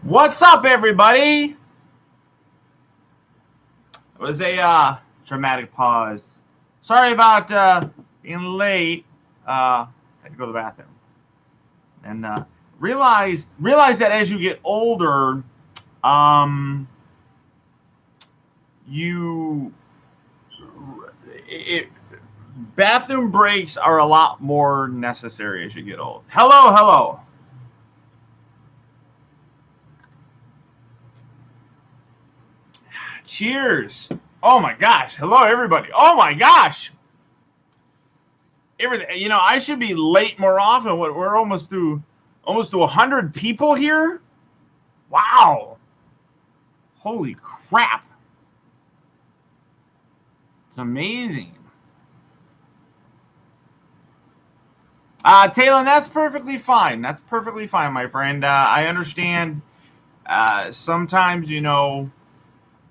What's up, everybody? It was a dramatic pause. Sorry about being late. Had to go to the bathroom, and realize that as you get older, um, you it, bathroom breaks are a lot more necessary as you get old. Hello, hello. Cheers. Oh my gosh. Hello, everybody. Oh my gosh. Everything. I should be late more often. We're almost to 100 people here. Wow. Holy crap. It's amazing. Taylor, that's perfectly fine. That's perfectly fine, my friend. I understand. Sometimes,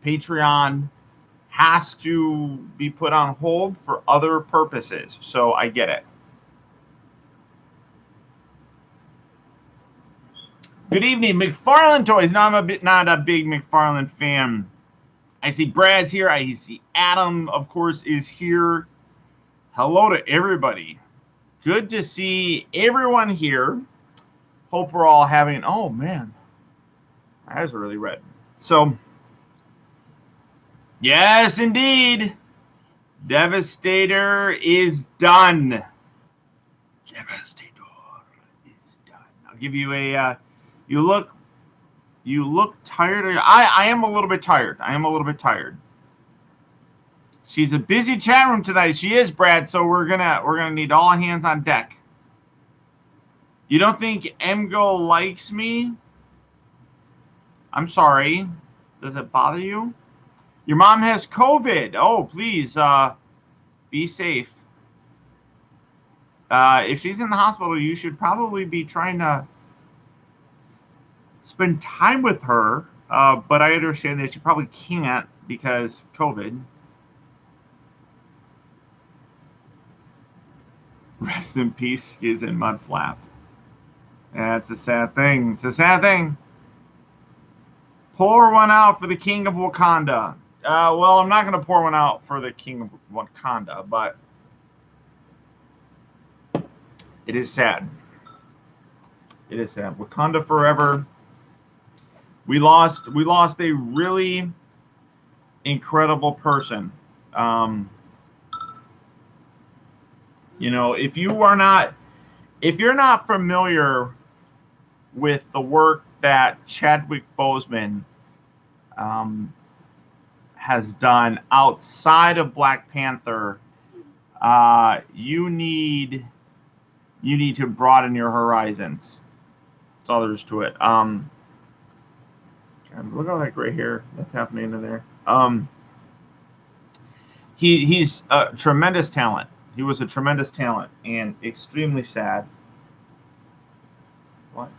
Patreon has to be put on hold for other purposes. So I get it. Good evening, McFarlane Toys. No, I'm not a big McFarlane fan. I see Brad's here. I see Adam, of course, is here. Hello to everybody. Good to see everyone here. Hope we're all having. Oh man, my eyes are really red. So, yes, indeed, Devastator is done. Devastator is done. I'll give you a. You look tired. I am a little bit tired. She's a busy chat room tonight. She is, Brad. So we're gonna need all hands on deck. You don't think Emgo likes me? I'm sorry. Does it bother you? Your mom has COVID. Oh, please be safe. If she's in the hospital, you should probably be trying to spend time with her. But I understand that you probably can't because COVID. Rest in peace, he is in mud flap. That's a sad thing. It's a sad thing. Pour one out for the King of Wakanda. Well, I'm not going to pour one out for the King of Wakanda, but it is sad. It is sad. Wakanda forever. We lost a really incredible person. If you're not familiar with the work that Chadwick Boseman has done outside of Black Panther, you need to broaden your horizons. That's all there is to it. Look at all that gray hair that's happening in there. He's a tremendous talent. He was a tremendous talent and extremely sad. What?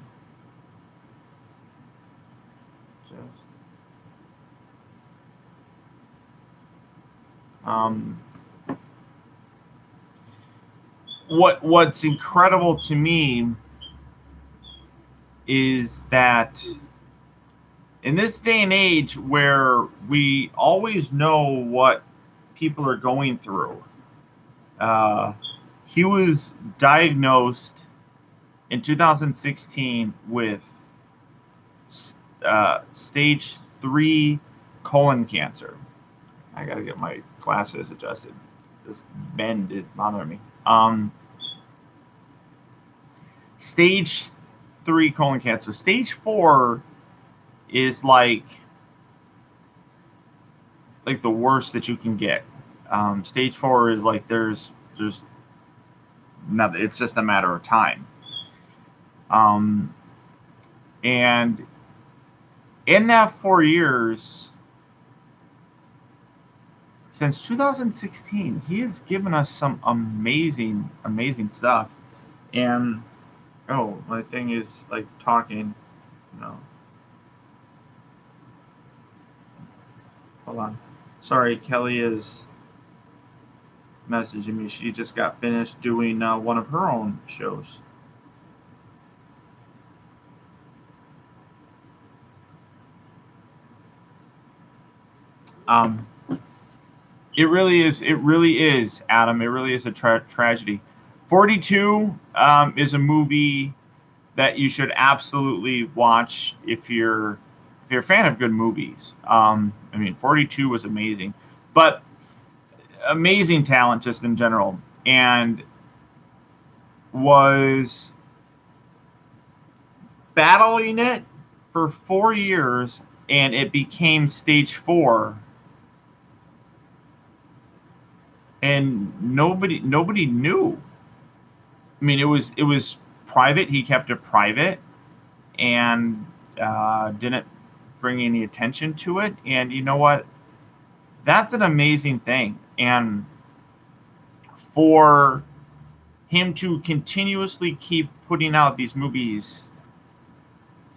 What's incredible to me is that in this day and age where we always know what people are going through, he was diagnosed in 2016 with stage 3 colon cancer. I gotta get my glasses adjusted. This bend is bothering me. Stage 3 colon cancer. Stage 4 is like the worst that you can get. Stage 4 is like there's nothing. It's just a matter of time. And in that 4 years, since 2016, he has given us some amazing stuff. And oh, my thing is like talking. No. Hold on. Sorry, Kelly is messaging me. She just got finished doing one of her own shows. Um, it really is. It really is, Adam. It really is a tragedy. 42 is a movie that you should absolutely watch if you're a fan of good movies. I mean, 42 was amazing, but amazing talent just in general, and was battling it for 4 years, and it became stage 4, and nobody knew. I mean, it was private. He kept it private, and didn't bring any attention to it. And you know what? That's an amazing thing. And for him to continuously keep putting out these movies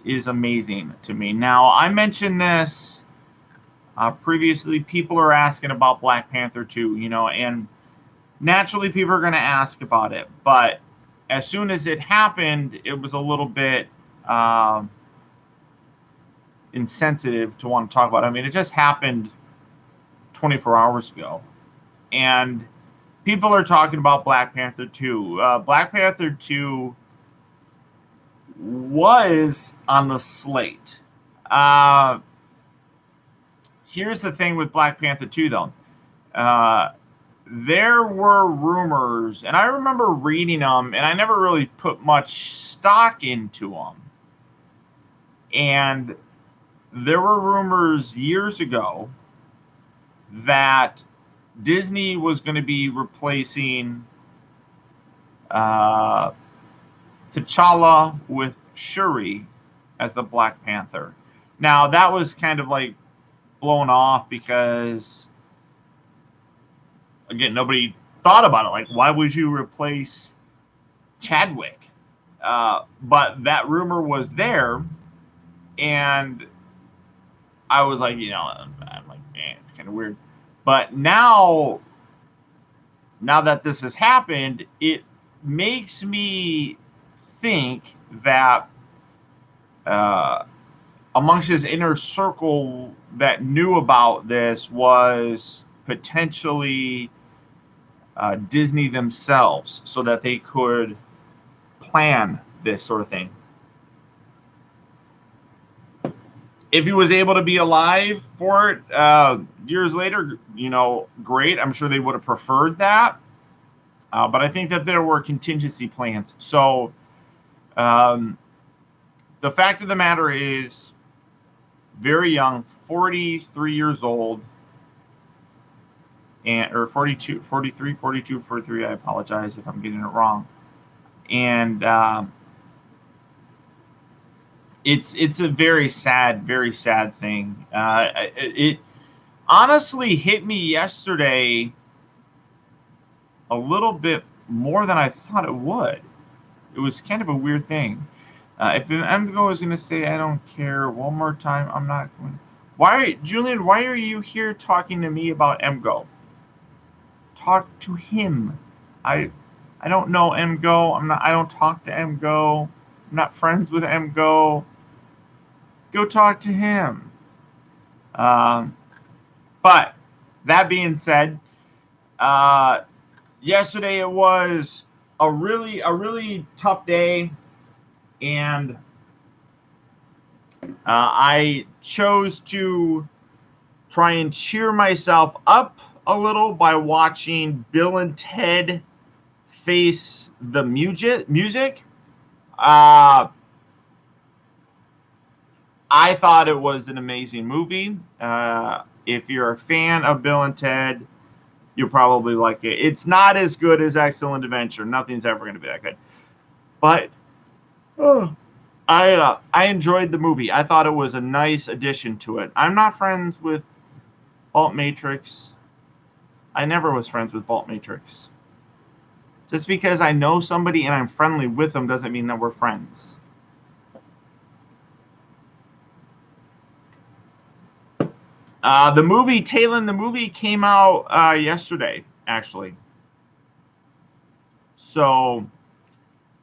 is amazing to me. Now, I mentioned this previously. People are asking about Black Panther 2, and naturally people are going to ask about it. But as soon as it happened, it was a little bit insensitive to want to talk about it. I mean, it just happened 24 hours ago. And people are talking about Black Panther 2. Black Panther 2 was on the slate. Here's the thing with Black Panther 2, though. There were rumors, and I remember reading them, and I never really put much stock into them. And there were rumors years ago that Disney was going to be replacing T'Challa with Shuri as the Black Panther. Now, that was kind of like blown off because, again, nobody thought about it. Like, why would you replace Chadwick? But that rumor was there, and I was like, I'm like, man, it's kind of weird. But now that this has happened, it makes me think that amongst his inner circle that knew about this was potentially Disney themselves, so that they could plan this sort of thing. If he was able to be alive for it years later, great. I'm sure they would have preferred that. But I think that there were contingency plans. So the fact of the matter is, very young, 43 years old, or 42, 43, 42, 43. I apologize if I'm getting it wrong. And it's a very sad thing. It honestly hit me yesterday a little bit more than I thought it would. It was kind of a weird thing. If Emgo is going to say, I don't care, one more time, I'm not going. Julian, why are you here talking to me about Emgo? Talk to him. I don't know Emgo. I don't talk to Emgo. I'm not friends with Emgo. Go talk to him. But that being said, yesterday it was a really tough day, and I chose to try and cheer myself up a little by watching Bill and Ted Face the Music. I thought it was an amazing movie. If you're a fan of Bill and Ted, you'll probably like it. It's not as good as Excellent Adventure. Nothing's ever going to be that good. But I enjoyed the movie. I thought it was a nice addition to it. I'm not friends with Bolt Matrix. I never was friends with Bolt Matrix. Just because I know somebody and I'm friendly with them doesn't mean that we're friends. The movie came out yesterday, actually. So,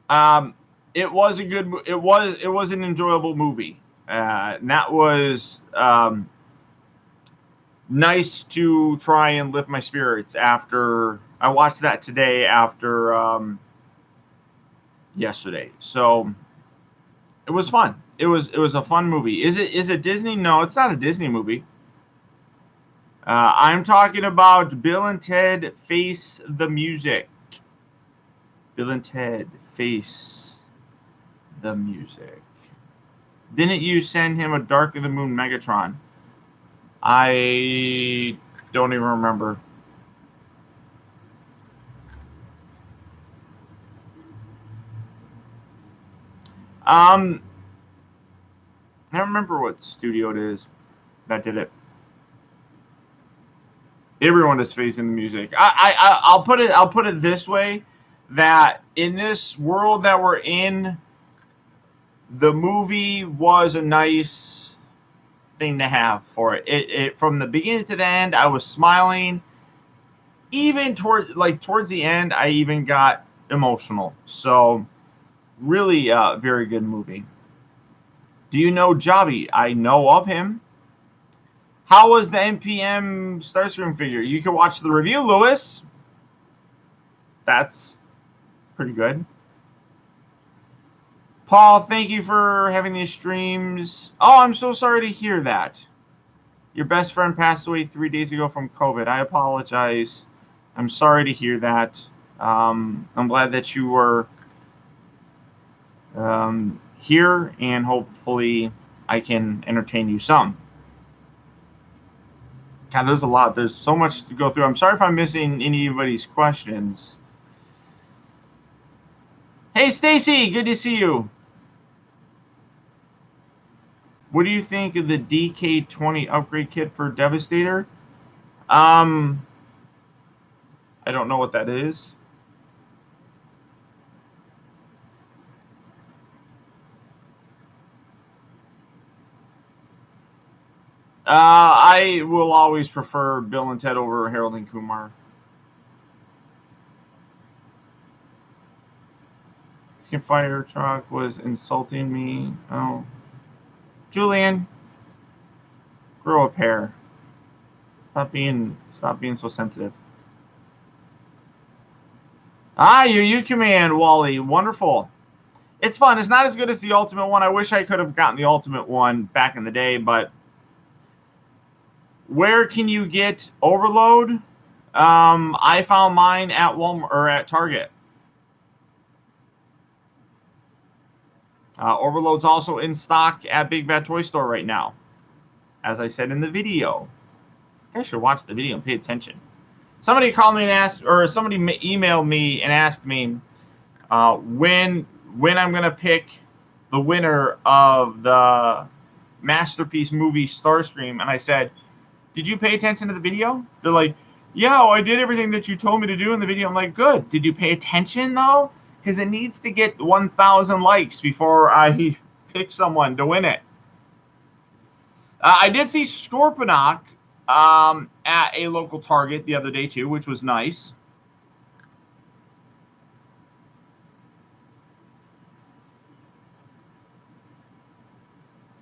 it was an enjoyable movie. And that was nice to try and lift my spirits after I watched that today after yesterday. So it was fun. It was a fun movie. Is it Disney? No, it's not a Disney movie. I'm talking about Bill and Ted Face the Music. Bill and Ted Face the Music. Didn't you send him a Dark of the Moon Megatron? I don't even remember. I don't remember what studio it is that did it. Everyone is facing the music. I'll put it this way, that in this world that we're in, the movie was a nice thing to have for it. It from the beginning to the end, I was smiling. Even towards the end, I even got emotional. So really, very good movie. Do you know Jobby? I know of him. How was the NPM Starscream figure? You can watch the review, Lewis. That's pretty good. Paul, thank you for having these streams. Oh, I'm so sorry to hear that. Your best friend passed away 3 days ago from COVID. I apologize. I'm sorry to hear that. I'm glad that you were here, and hopefully I can entertain you some. God, there's a lot. There's so much to go through. I'm sorry if I'm missing anybody's questions. Hey, Stacy, good to see you. What do you think of the DK20 upgrade kit for Devastator? I don't know what that is. I will always prefer Bill and Ted over Harold and Kumar. Fire truck was insulting me. Oh, Julian, grow a pair. Stop being so sensitive. You command, Wally. Wonderful. It's fun. It's not as good as the Ultimate one. I wish I could have gotten the Ultimate one back in the day, but where can you get Overload? I found mine at Walmart or at Target. Overload's also in stock at Big Bad Toy Store right now, as I said in the video. I should watch the video and pay attention. Somebody called me and asked, or somebody emailed me and asked me when I'm gonna pick the winner of the masterpiece movie Starscream, and I said, "Did you pay attention to the video?" They're like, "Yeah, I did everything that you told me to do in the video." I'm like, "Good. Did you pay attention though? Because it needs to get 1,000 likes before I pick someone to win it." I did see Scorponok at a local Target the other day too, which was nice.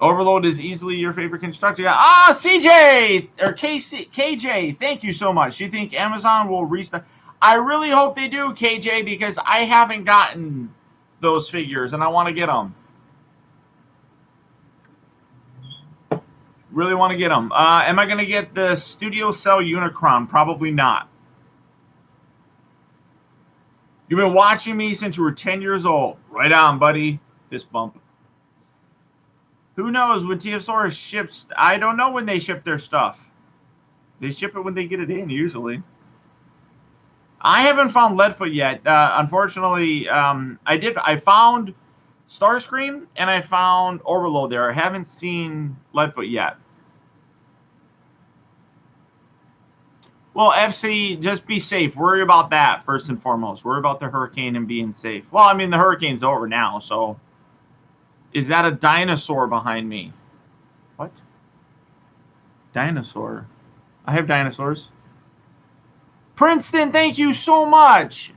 Overload is easily your favorite constructor. CJ or KJ, thank you so much. Do you think Amazon will restock? I really hope they do, KJ, because I haven't gotten those figures and I want to get them. Really want to get them. Am I going to get the Studio Cell Unicron? Probably not. You've been watching me since you were 10 years old. Right on, buddy. Fist bump. Who knows when TFSOR ships? I don't know when they ship their stuff. They ship it when they get it in, usually. I haven't found Leadfoot yet. Unfortunately, I found Starscream and I found Overload there. I haven't seen Leadfoot yet. Well, FC, just be safe. Worry about that first and foremost. Worry about the hurricane and being safe. Well, I mean, the hurricane's over now, so. Is that a dinosaur behind me? What? Dinosaur. I have dinosaurs. Princeton, thank you so much.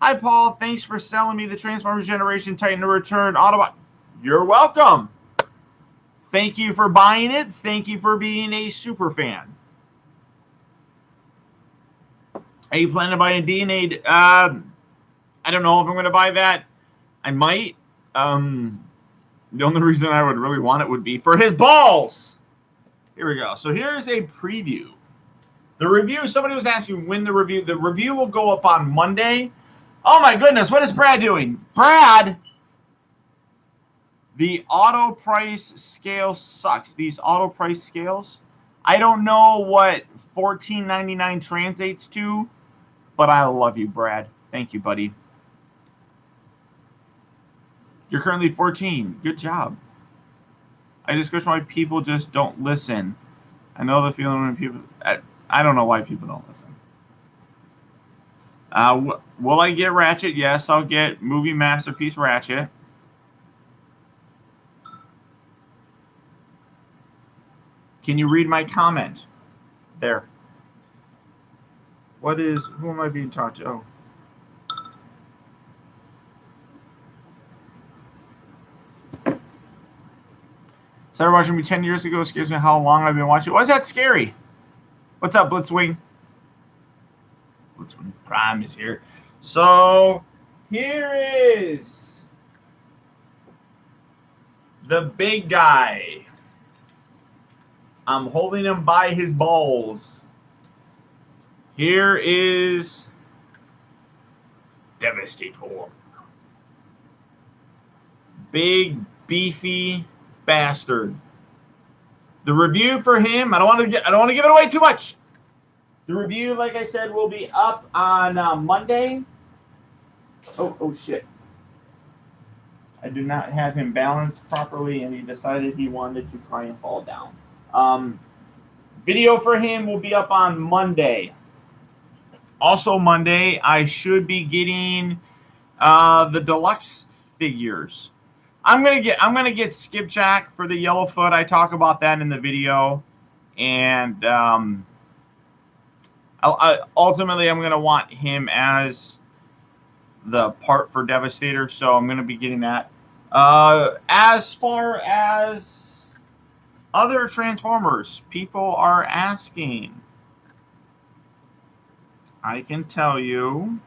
Hi, Paul. Thanks for selling me the Transformers Generation Titan to Return Autobot. You're welcome. Thank you for buying it. Thank you for being a super fan. Are you planning to buy a DNA? I don't know if I'm going to buy that. I might. The only reason I would really want it would be for his balls. Here we go. So here's a preview. The review, somebody was asking when the review will go up on Monday. Oh my goodness, what is Brad doing? Brad, the auto price scale sucks. These auto price scales, I don't know what $14.99 translates to, but I love you, Brad. Thank you, buddy. You're currently 14. Good job. I just wish my people just don't listen. I know the feeling when people... I don't know why people don't listen. Will I get Ratchet? Yes, I'll get Movie Masterpiece Ratchet. Can you read my comment? There. Who am I being talked to? Oh. Started watching me 10 years ago. Scares me how long I've been watching. Why is that scary? What's up, Blitzwing? Blitzwing Prime is here. So, here is the big guy. I'm holding him by his balls. Here is Devastator. Big, beefy bastard. The review for him, I don't want to give it away too much. The review, like I said, will be up on Monday. Oh shit. I do not have him balanced properly, and he decided he wanted to try and fall down. Video for him will be up on Monday. Also Monday, I should be getting the deluxe figures. I'm gonna get Skipjack for the Yellowfoot. I talk about that in the video, and ultimately I'm gonna want him as the part for Devastator, so I'm gonna be getting that. As far as other Transformers, people are asking. I can tell you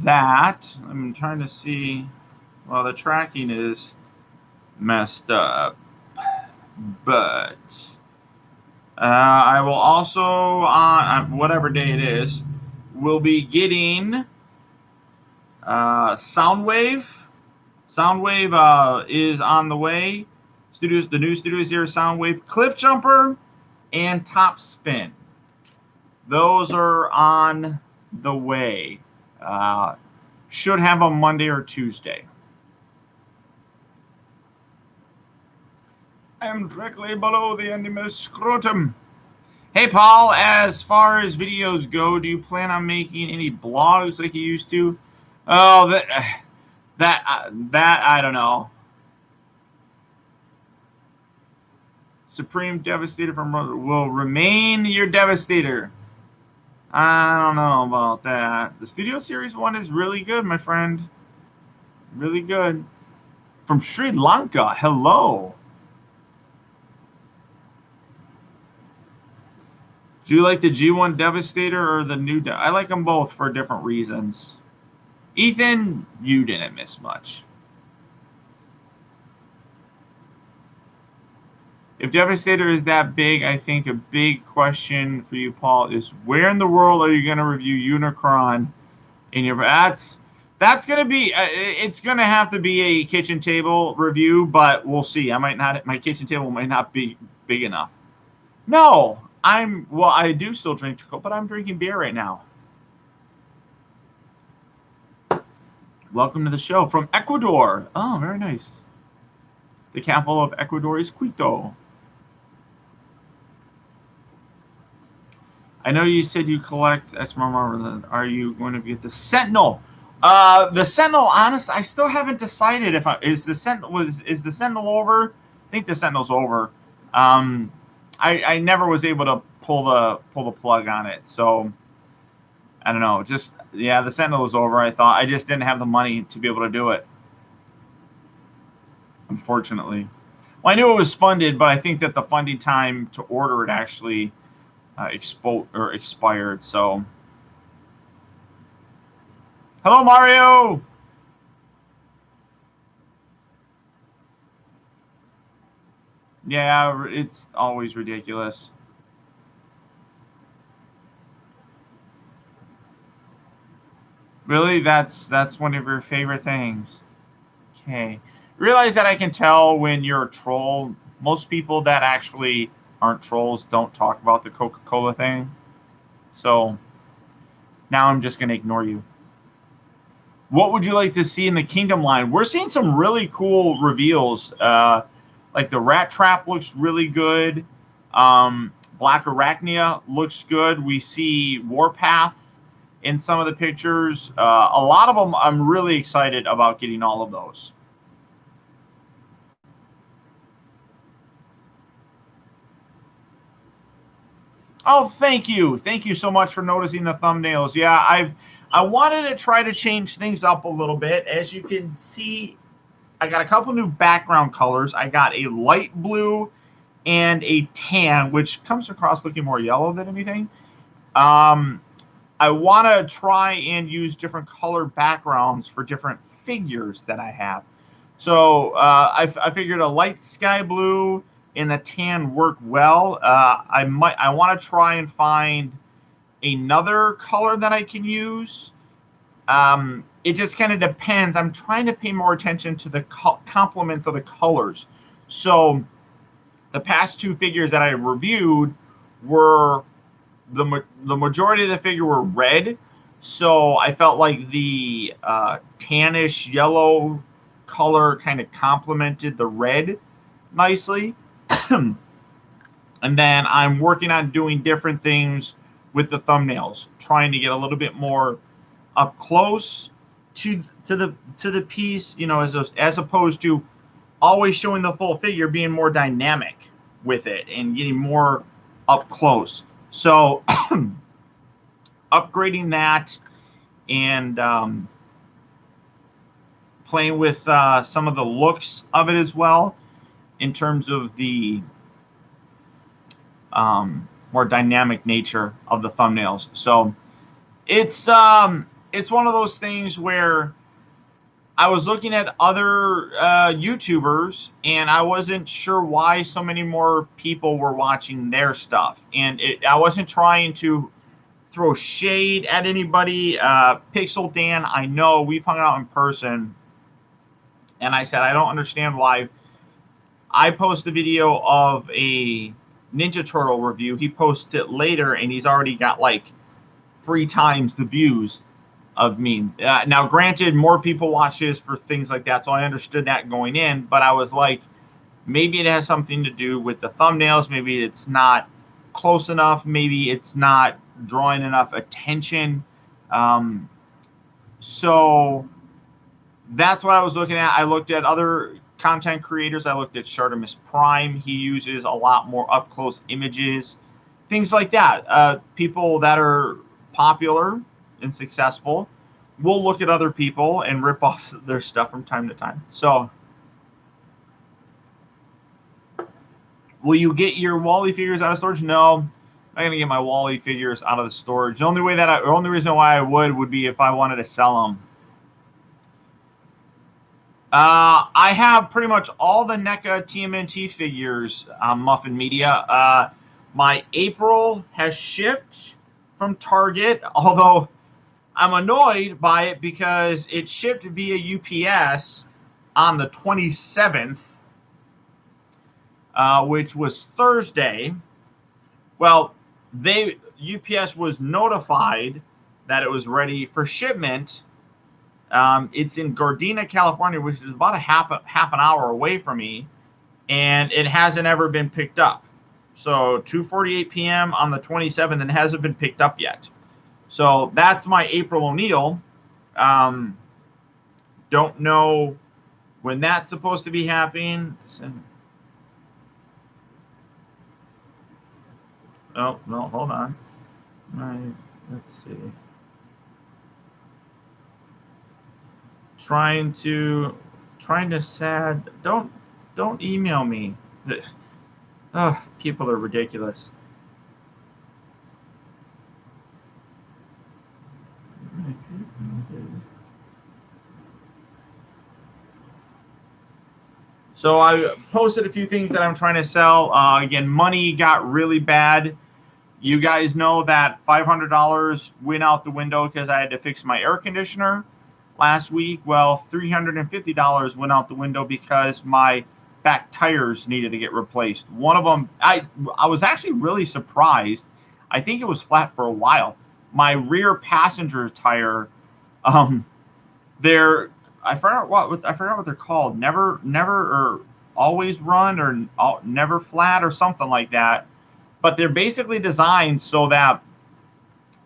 that I'm trying to see. Well, the tracking is messed up, but I will also, on whatever day it is, will be getting Soundwave. Soundwave is on the way. The new studios here, Soundwave, Cliff Jumper, and Top Spin. Those are on the way. Should have on Monday or Tuesday. I am directly below the enemy scrotum. Hey, Paul, as far as videos go, do you plan on making any blogs like you used to? Oh, that I don't know. Supreme Devastator will remain your Devastator. I don't know about that. The Studio Series 1 is really good, my friend. Really good. From Sri Lanka, hello. Do you like the G1 Devastator or the new? I like them both for different reasons. Ethan, you didn't miss much. If Devastator is that big, I think a big question for you, Paul, is where in the world are you going to review Unicron in your... That's going to be... it's going to have to be a kitchen table review, but we'll see. My kitchen table might not be big enough. No, I do still drink Coke, but I'm drinking beer right now. Welcome to the show from Ecuador. Oh, very nice. The capital of Ecuador is Quito. I know you said you collect SMR. Are you going to get the Sentinel? The Sentinel, honest, I still haven't decided if is the Sentinel over? I think the Sentinel's over. I never was able to pull the plug on it, so I don't know. Just the Sentinel was over. I thought I just didn't have the money to be able to do it. Unfortunately, well, I knew it was funded, but I think that the funding time to order it actually expired. So Hello, Mario. Yeah, it's always ridiculous. Really? That's one of your favorite things. Okay. Realize that I can tell when you're a troll. Most people that actually aren't trolls don't talk about the Coca-Cola thing. So now I'm just going to ignore you. What would you like to see in the Kingdom line? We're seeing some really cool reveals. Like the Rat Trap looks really good. Black Arachnia looks good. We see Warpath in some of the pictures. A lot of them, I'm really excited about getting all of those. Oh, thank you. Thank you so much for noticing the thumbnails. Yeah, I wanted to try to change things up a little bit. As you can see, I got a couple new background colors. I got a light blue and a tan, which comes across looking more yellow than anything. I want to try and use different color backgrounds for different figures that I have. So I figured a light sky blue and the tan work well. I want to try and find another color that I can use. It just kind of depends. I'm trying to pay more attention to the complements of the colors. So the past two figures that I reviewed were the majority of the figure were red. So I felt like the tannish yellow color kind of complemented the red nicely. And then I'm working on doing different things with the thumbnails, trying to get a little bit more up close to the piece, as opposed to always showing the full figure, being more dynamic with it and getting more up close. So upgrading that and playing with some of the looks of it as well in terms of the more dynamic nature of the thumbnails. So it's one of those things where I was looking at other YouTubers and I wasn't sure why so many more people were watching their stuff. And I wasn't trying to throw shade at anybody. Pixel Dan, I know we've hung out in person, and I said I don't understand why I post a video of a Ninja Turtle review. He posts it later, and he's already got like 3 times the views of me. Now, granted, more people watch his for things like that, so I understood that going in. But I was like, maybe it has something to do with the thumbnails. Maybe it's not close enough. Maybe it's not drawing enough attention. So that's what I was looking at. I looked at other content creators. I looked at Shartimus Prime. He uses a lot more up close images, things like that. People that are popular and successful will look at other people and rip off their stuff from time to time. So, will you get your Wally figures out of storage? No, I'm not gonna get my Wally figures out of the storage. The only reason why I would be if I wanted to sell them. I have pretty much all the NECA TMNT figures on Muffin Media. My April has shipped from Target, although I'm annoyed by it because it shipped via UPS on the 27th, which was Thursday. Well, UPS was notified that it was ready for shipment. It's in Gardena, California, which is about half an hour away from me, and it hasn't ever been picked up. So 2:48 p.m. on the 27th, and it hasn't been picked up yet. So that's my April O'Neil. Don't know when that's supposed to be happening. Oh no, hold on. Let's see. Trying to sad. Don't email me. Oh, people are ridiculous. So I posted a few things that I'm trying to sell. Again, money got really bad. You guys know that $500 went out the window because I had to fix my air conditioner last week. Well, $350 went out the window because my back tires needed to get replaced. One of them, I was actually really surprised. I think it was flat for a while. My rear passenger tire, they're I forgot what they're called. Never or always run or never flat or something like that. But they're basically designed so that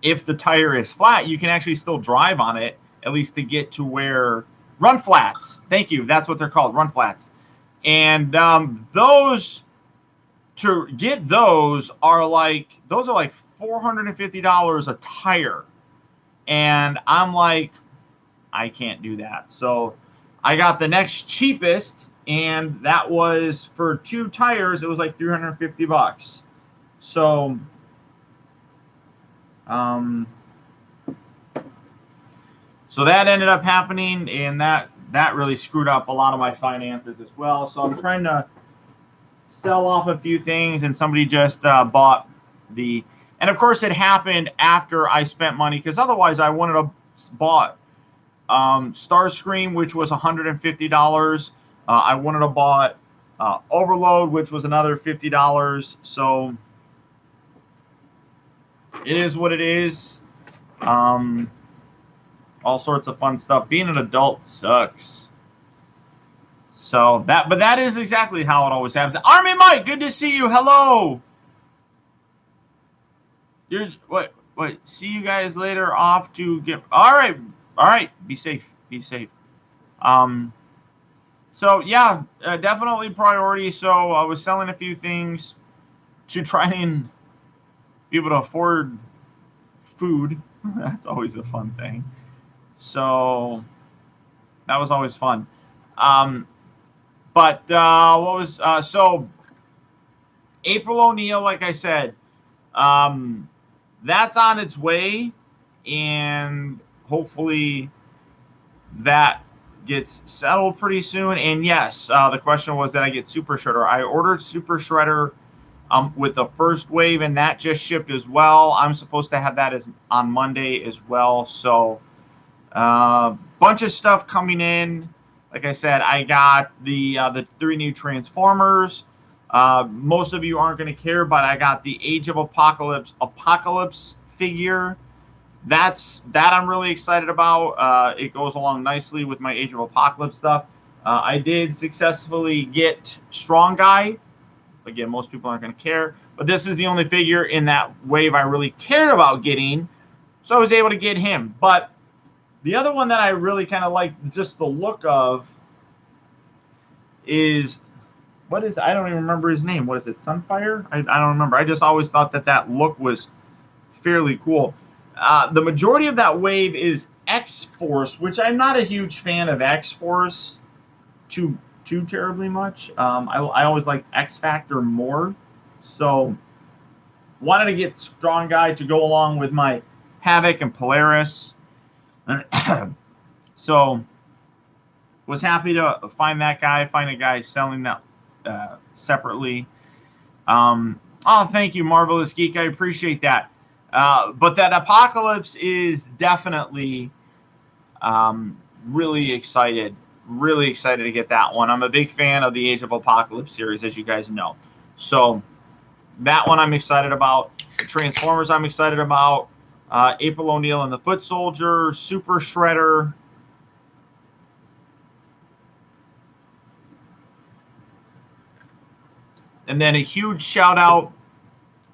if the tire is flat, you can actually still drive on it, at least to get to where run flats. Thank you. That's what they're called, run flats. And those to get those are like $450 a tire. And I'm like, I can't do that. So I got the next cheapest, and that was for 2 tires. It was like $350. So, so that ended up happening, and that really screwed up a lot of my finances as well. So I'm trying to sell off a few things, and somebody just bought the, and of course it happened after I spent money, because otherwise I wouldn't have bought Starscream, which was $150. I wanted to bought Overload, which was another $50. So it is what it is. All sorts of fun stuff. Being an adult sucks. So but that is exactly how it always happens. Army Mike, good to see you. Hello. What? See you guys later. Off to get. All right. Be safe. So yeah, definitely priority. So I was selling a few things to try and be able to afford food. That's always a fun thing. So that was always fun. But what was so April O'Neil, like I said, that's on its way, and hopefully that gets settled pretty soon. And yes, the question was that I get Super Shredder. I ordered Super Shredder with the first wave, and that just shipped as well. I'm supposed to have that on Monday as well. So bunch of stuff coming in. Like I said, I got the 3 new Transformers. Most of you aren't going to care, but I got the Age of Apocalypse figure. That I'm really excited about. It goes along nicely with my Age of Apocalypse stuff. I did successfully get Strong Guy. Again, most people aren't going to care, but this is the only figure in that wave I really cared about getting, so I was able to get him. But the other one that I really kind of like just the look of is, I don't even remember his name. What is it, Sunfire? I don't remember. I just always thought that look was fairly cool. The majority of that wave is X-Force, which I'm not a huge fan of X-Force too terribly much. I always like X-Factor more. So wanted to get Strong Guy to go along with my Havoc and Polaris. So was happy to find a guy selling that separately. Thank you, Marvelous Geek. I appreciate that. But that Apocalypse is definitely really excited to get that one. I'm a big fan of the Age of Apocalypse series, as you guys know. So that one I'm excited about. The Transformers I'm excited about. April O'Neil and the Foot Soldier, Super Shredder. And then a huge shout out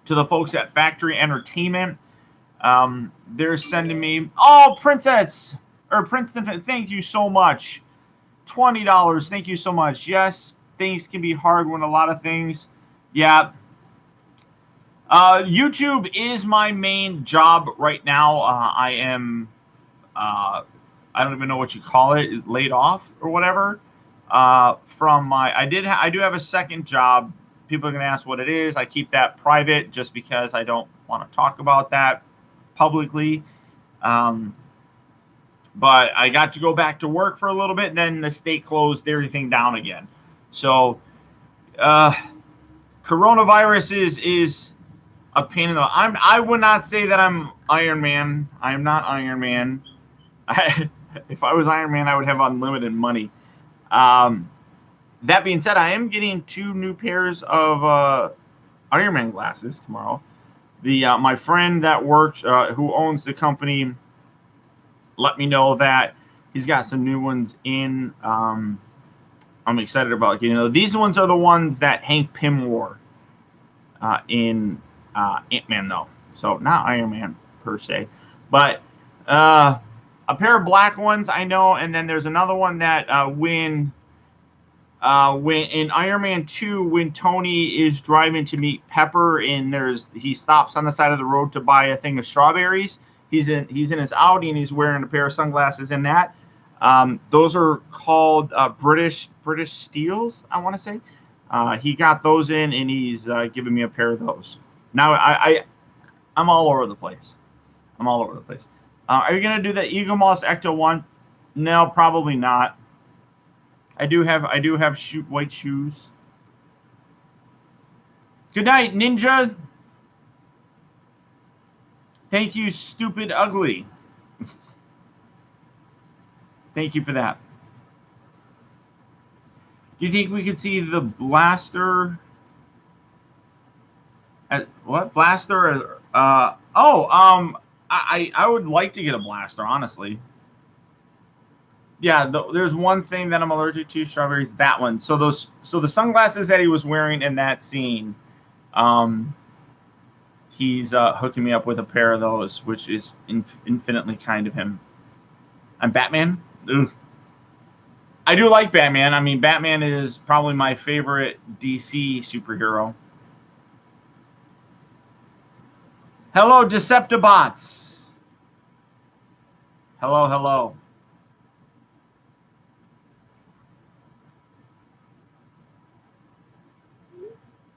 to the folks at Factory Entertainment. They're sending me, Princeton, thank you so much. $20, thank you so much. Yes, things can be hard when a lot of things. Yeah. YouTube is my main job right now. I am, I don't even know what you call it, laid off or whatever. From I do have a second job. People are going to ask what it is. I keep that private just because I don't want to talk about that publicly. But I got to go back to work for a little bit, and then the state closed everything down again. So, coronavirus is a pain in the. I would not say that I'm Iron Man. I am not Iron Man. If I was Iron Man, I would have unlimited money. That being said, I am getting 2 new pairs of Iron Man glasses tomorrow. My friend that works, who owns the company, let me know that he's got some new ones in. I'm excited about getting those. These ones are the ones that Hank Pym wore in Ant-Man, though. So not Iron Man per se, but a pair of black ones I know, and then there's another one that when in Iron Man 2, when Tony is driving to meet Pepper, and he stops on the side of the road to buy a thing of strawberries. He's in his Audi, and he's wearing a pair of sunglasses in that. Those are called British Steels, I want to say. He got those in, and he's giving me a pair of those. Now I'm all over the place. Are you gonna do the Eagle Moss Ecto 1? No, probably not. I do have white shoes. Good night, Ninja. Thank you, Stupid Ugly. Thank you for that. Do you think we could see the blaster? What blaster? I would like to get a blaster, honestly. Yeah, there's one thing that I'm allergic to, strawberries. That one. So the sunglasses that he was wearing in that scene, he's hooking me up with a pair of those, which is infinitely kind of him. I'm Batman. Ugh. I do like Batman. I mean, Batman is probably my favorite DC superhero. Hello, Deceptibots. Hello.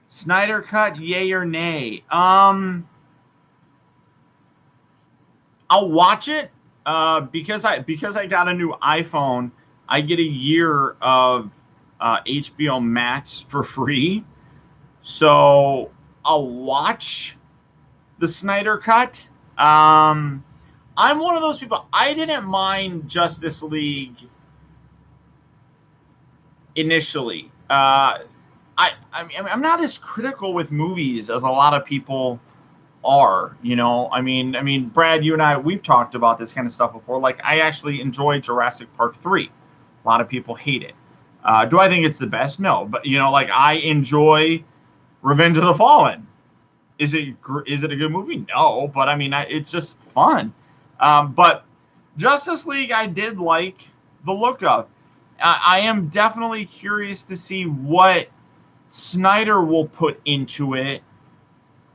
Snyder Cut, yay or nay? I'll watch it because I got a new iPhone. I get a year of HBO Max for free, so I'll watch the Snyder Cut. I'm one of those people. I didn't mind Justice League initially. I'm not as critical with movies as a lot of people are. I mean, Brad, you and I, we've talked about this kind of stuff before. Like, I actually enjoy Jurassic Park 3. A lot of people hate it. Do I think it's the best? No, but like, I enjoy Revenge of the Fallen. Is it a good movie? No, but I mean, it's just fun. But Justice League, I did like the look of. I am definitely curious to see what Snyder will put into it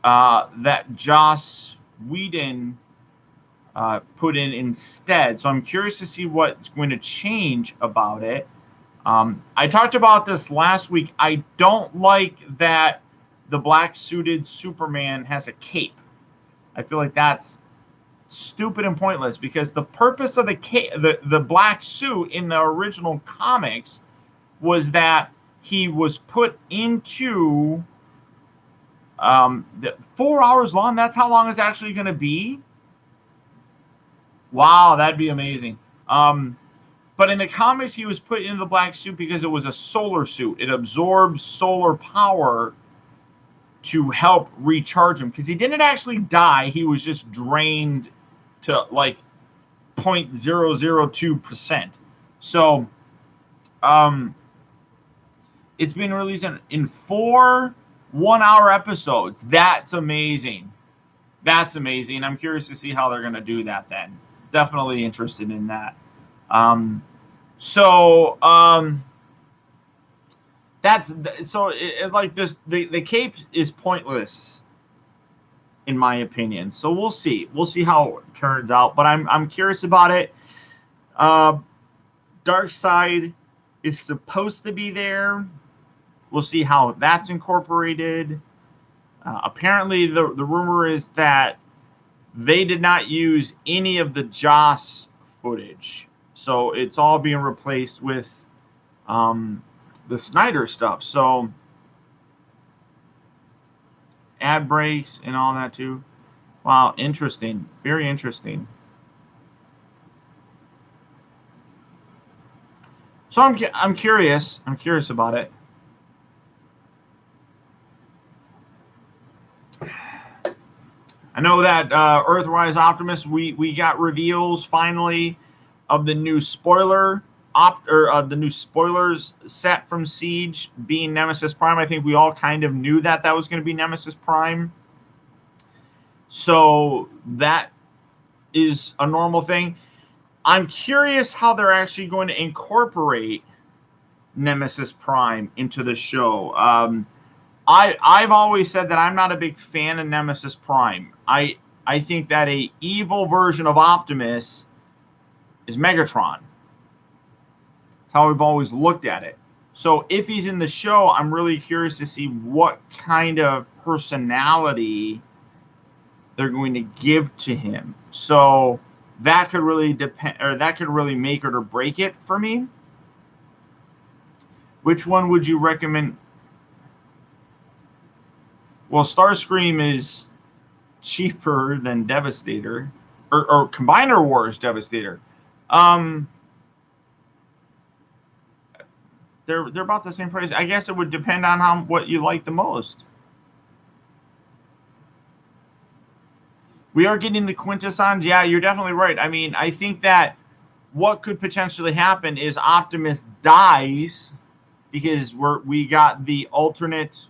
that Joss Whedon put in instead. So I'm curious to see what's going to change about it. I talked about this last week. I don't like that the black-suited Superman has a cape. I feel like that's stupid and pointless because the purpose of the black suit in the original comics was that he was put into 4 hours long. That's how long it's actually going to be. Wow, that'd be amazing. But in the comics, he was put into the black suit because it was a solar suit. It absorbed solar power to help recharge him because he didn't actually die. He was just drained to like 0.002%. So it's been released in 4 1-hour episodes. That's amazing. I'm curious to see how they're going to do that then. Definitely interested in that. Like this, the cape is pointless in my opinion. So we'll see how it turns out, but I'm curious about it. Darkseid is supposed to be there. We'll see how that's incorporated. Apparently the rumor is that they did not use any of the Joss footage, so it's all being replaced with the Snyder stuff. So ad breaks and all that too. Wow, interesting. Very interesting. So I'm curious. I'm curious about it. I know that Earthrise Optimus, we got reveals finally of the new the new spoilers set from Siege being Nemesis Prime. I think we all kind of knew that was going to be Nemesis Prime. So that is a normal thing. I'm curious how they're actually going to incorporate Nemesis Prime into the show. I've always said that I'm not a big fan of Nemesis Prime. I think that a evil version of Optimus is Megatron. That's how we've always looked at it. So if he's in the show, I'm really curious to see what kind of personality they're going to give to him. So that could really depend, or that could really make it or break it for me. Which one would you recommend? Well, Starscream is cheaper than Devastator, or Combiner Wars Devastator. They're about the same price. I guess it would depend on what you like the most. We are getting the Quintessons. Yeah, you're definitely right. I mean, I think that what could potentially happen is Optimus dies because we got the alternate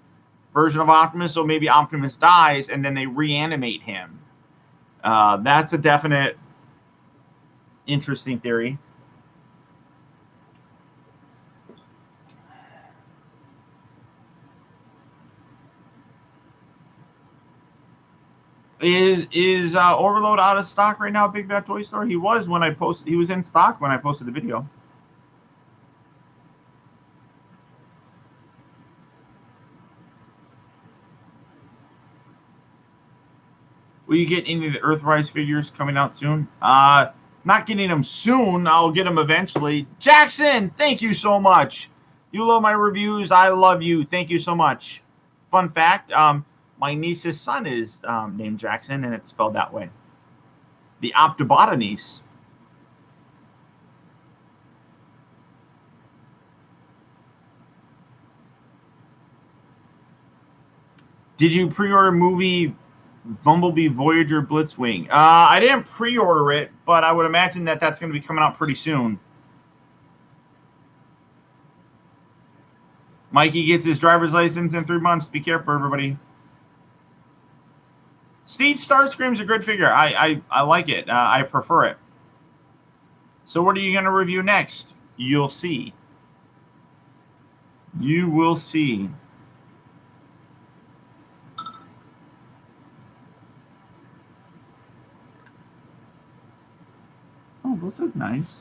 version of Optimus, so maybe Optimus dies and then they reanimate him. That's a definite interesting theory. Is Overload out of stock right now, Big Bad Toy Store? He was when I posted. He was in stock when I posted the video. Will you get any of the Earthrise figures coming out soon? Not getting them soon. I'll get them eventually. Jackson, thank you so much. You love my reviews. I love you. Thank you so much. Fun fact, my niece's son is named Jackson, and it's spelled that way. The Optibotimus. Did you pre-order movie Bumblebee Voyager Blitzwing? I didn't pre-order it, but I would imagine that that's going to be coming out pretty soon. Mikey gets his driver's license in 3 months. Be careful, everybody. Steve Starscream's a good figure. I like it. I prefer it. So what are you going to review next? You'll see. You will see. Oh, those look nice.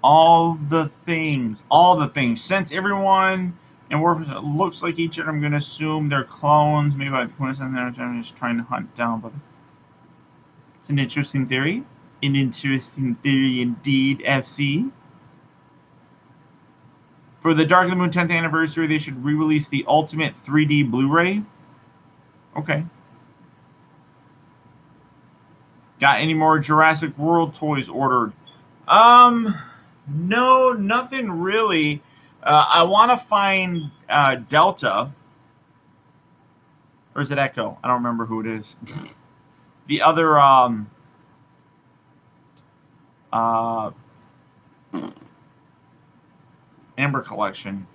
All the things. Since everyone and Warfare looks like each other, I'm going to assume they're clones. Maybe like I'm just trying to hunt down. But it's an interesting theory. An interesting theory indeed, FC. For the Dark of the Moon 10th anniversary, they should re-release the Ultimate 3D Blu-ray. Okay. Got any more Jurassic World toys ordered? No, nothing really. I want to find Delta. Or is it Echo? I don't remember who it is. The other Amber Collection.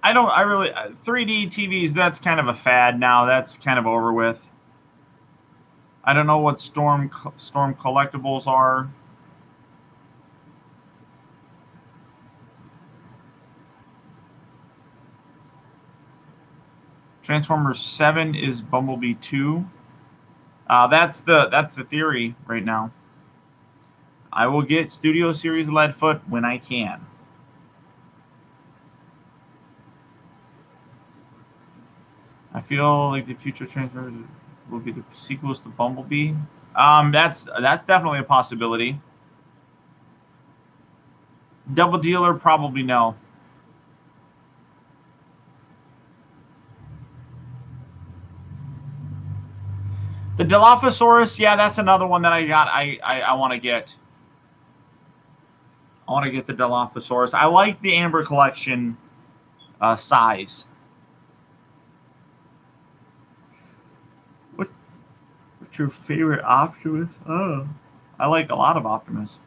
I really 3D TVs, that's kind of a fad now. That's kind of over with. I don't know what Storm collectibles are. Transformers 7 is Bumblebee 2. That's the theory right now. I will get Studio Series Leadfoot when I can. I feel like the future transfer will be the sequels to Bumblebee. That's definitely a possibility. Double Dealer, probably no. The Dilophosaurus, yeah, that's another one that I got. I want to get. I want to get the Dilophosaurus. I like the Amber Collection size. What's your favorite Optimus? Oh, I like a lot of Optimus.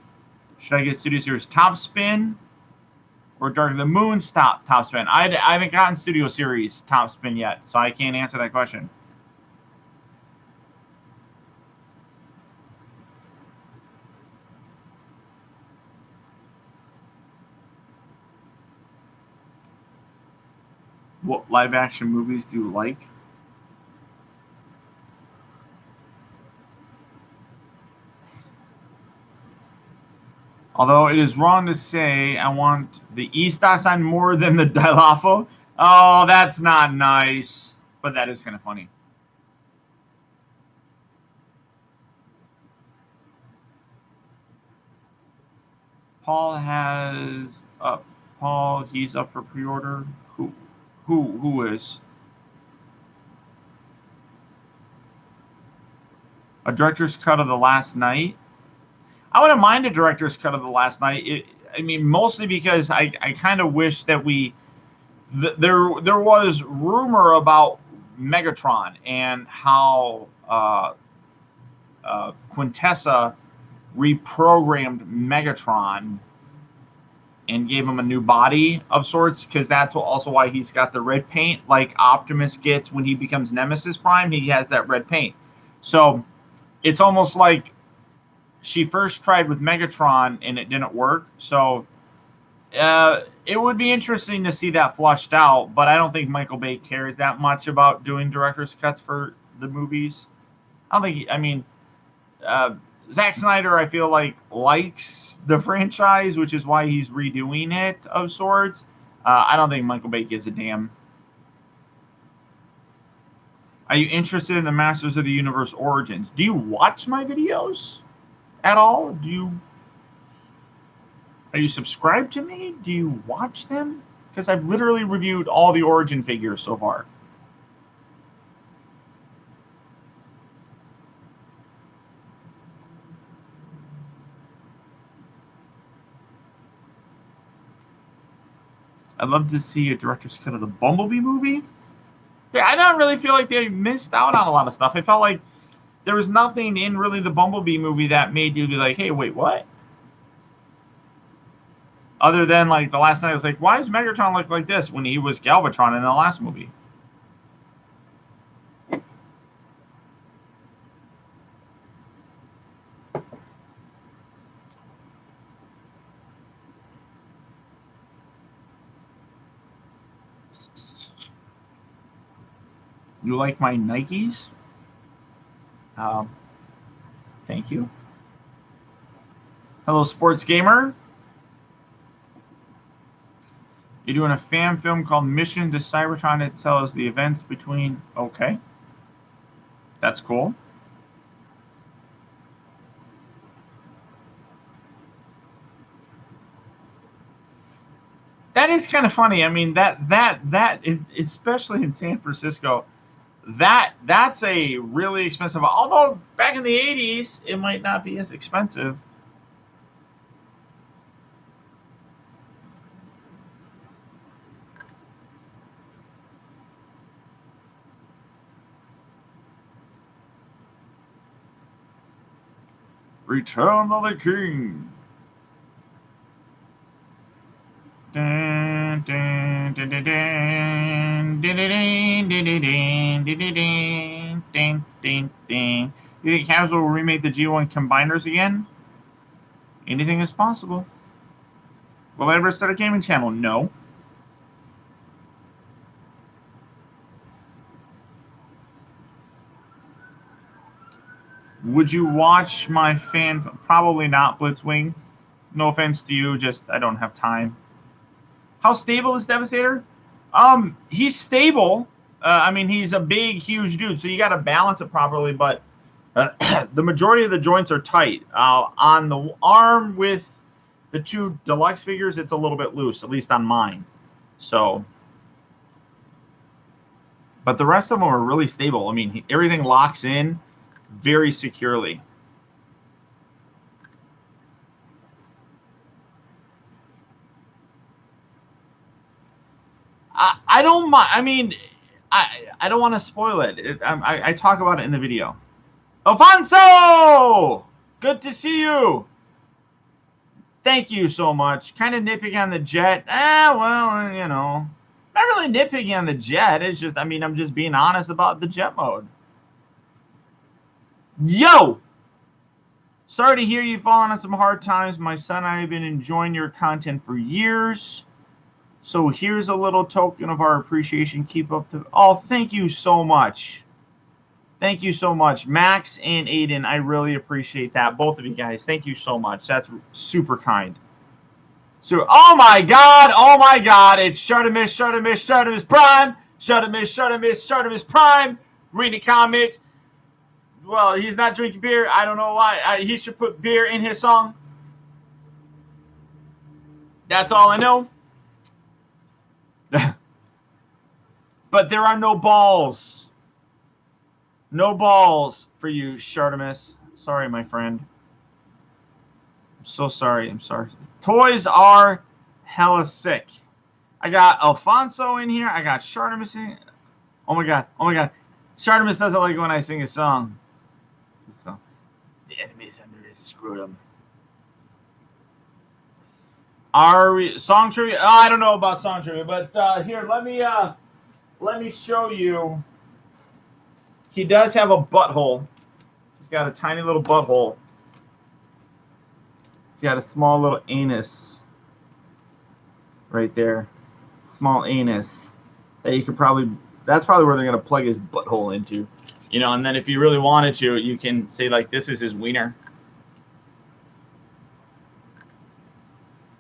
Should I get Studio Series Top Spin or Dark of the Moon Top Spin? I haven't gotten Studio Series Top Spin yet, so I can't answer that question. What live action movies do you like? Although it is wrong to say I want the E-Stoxon more than the Dilopho. Oh, that's not nice. But that is kind of funny. Paul has Paul, he's up for pre-order. Who is? A director's cut of the last night? I wouldn't mind a director's cut of the last night. I mean, mostly because I kind of wish that there was rumor about Megatron and how Quintessa reprogrammed Megatron and gave him a new body of sorts, because that's also why he's got the red paint, like Optimus gets when he becomes Nemesis Prime. He has that red paint. So it's almost like she first tried with Megatron and it didn't work. So it would be interesting to see that flushed out, but I don't think Michael Bay cares that much about doing director's cuts for the movies. I don't think, I mean, Zack Snyder, I feel like, likes the franchise, which is why he's redoing it of sorts. I don't think Michael Bay gives a damn. Are you interested in the Masters of the Universe Origins? Do you watch my videos at all? Are you subscribed to me? Do you watch them? Because I've literally reviewed all the Origin figures so far. I'd love to see a director's cut of the Bumblebee movie. Yeah, I don't really feel like they missed out on a lot of stuff. I felt like there was nothing in really the Bumblebee movie that made you be like, hey, wait, what? Other than like the last night, I was like, why does Megatron look like this when he was Galvatron in the last movie? You like my Nikes? Thank you. Hello, sports gamer. You're doing a fan film called Mission to Cybertron that tells the events between. Okay. That's cool. That is kind of funny. I mean, especially in San Francisco, that's a really expensive. Although back in the '80s, it might not be as expensive. Return of the King. Dun, dun, dun, dun, dun, dun, dun, dun, dun, dun, dun, dun, dun. You think Hasbro will remake the G1 combiners again? Anything is possible. Will I ever start a gaming channel? No. Would you watch my fan? Probably not, Blitzwing. No offense to you, just I don't have time. How stable is Devastator? He's stable. I mean, he's a big, huge dude, so you got to balance it properly. But the majority of the joints are tight. On the arm with the two deluxe figures, it's a little bit loose, at least on mine. So, but the rest of them are really stable. I mean, everything locks in very securely. I don't mind. I mean, I don't want to spoil it. I talk about it in the video. Alfonso! Good to see you. Thank you so much. Kind of nitpicking on the jet. Well, you know. Not really nitpicking on the jet. It's just, I mean, I'm just being honest about the jet mode. Yo! Sorry to hear you've fallen on some hard times. My son and I have been enjoying your content for years. So here's a little token of our appreciation. Keep up the... Oh, thank you so much. Thank you so much. Max and Aiden, I really appreciate that. Both of you guys, thank you so much. That's super kind. So, oh my God, it's Shartimus Prime. Shartimus Prime. Reading comments. Well, he's not drinking beer. I don't know why. He should put beer in his song. That's all I know. But there are no balls. No balls for you, Shartimus. Sorry, my friend. I'm so sorry. I'm sorry. Toys are hella sick. I got Alfonso in here. I got Shartimus in here. Oh my God. Oh my God. Shartimus doesn't like when I sing a song. It's a song. The enemy's under his scrotum. Song trivia? Oh, I don't know about song trivia, but here, let me show you. He does have a butthole. He's got a tiny little butthole. He's got a small little anus right there. Small anus that you could probably. That's probably where they're gonna plug his butthole into, you know. And then if you really wanted to, you can say like, this is his wiener.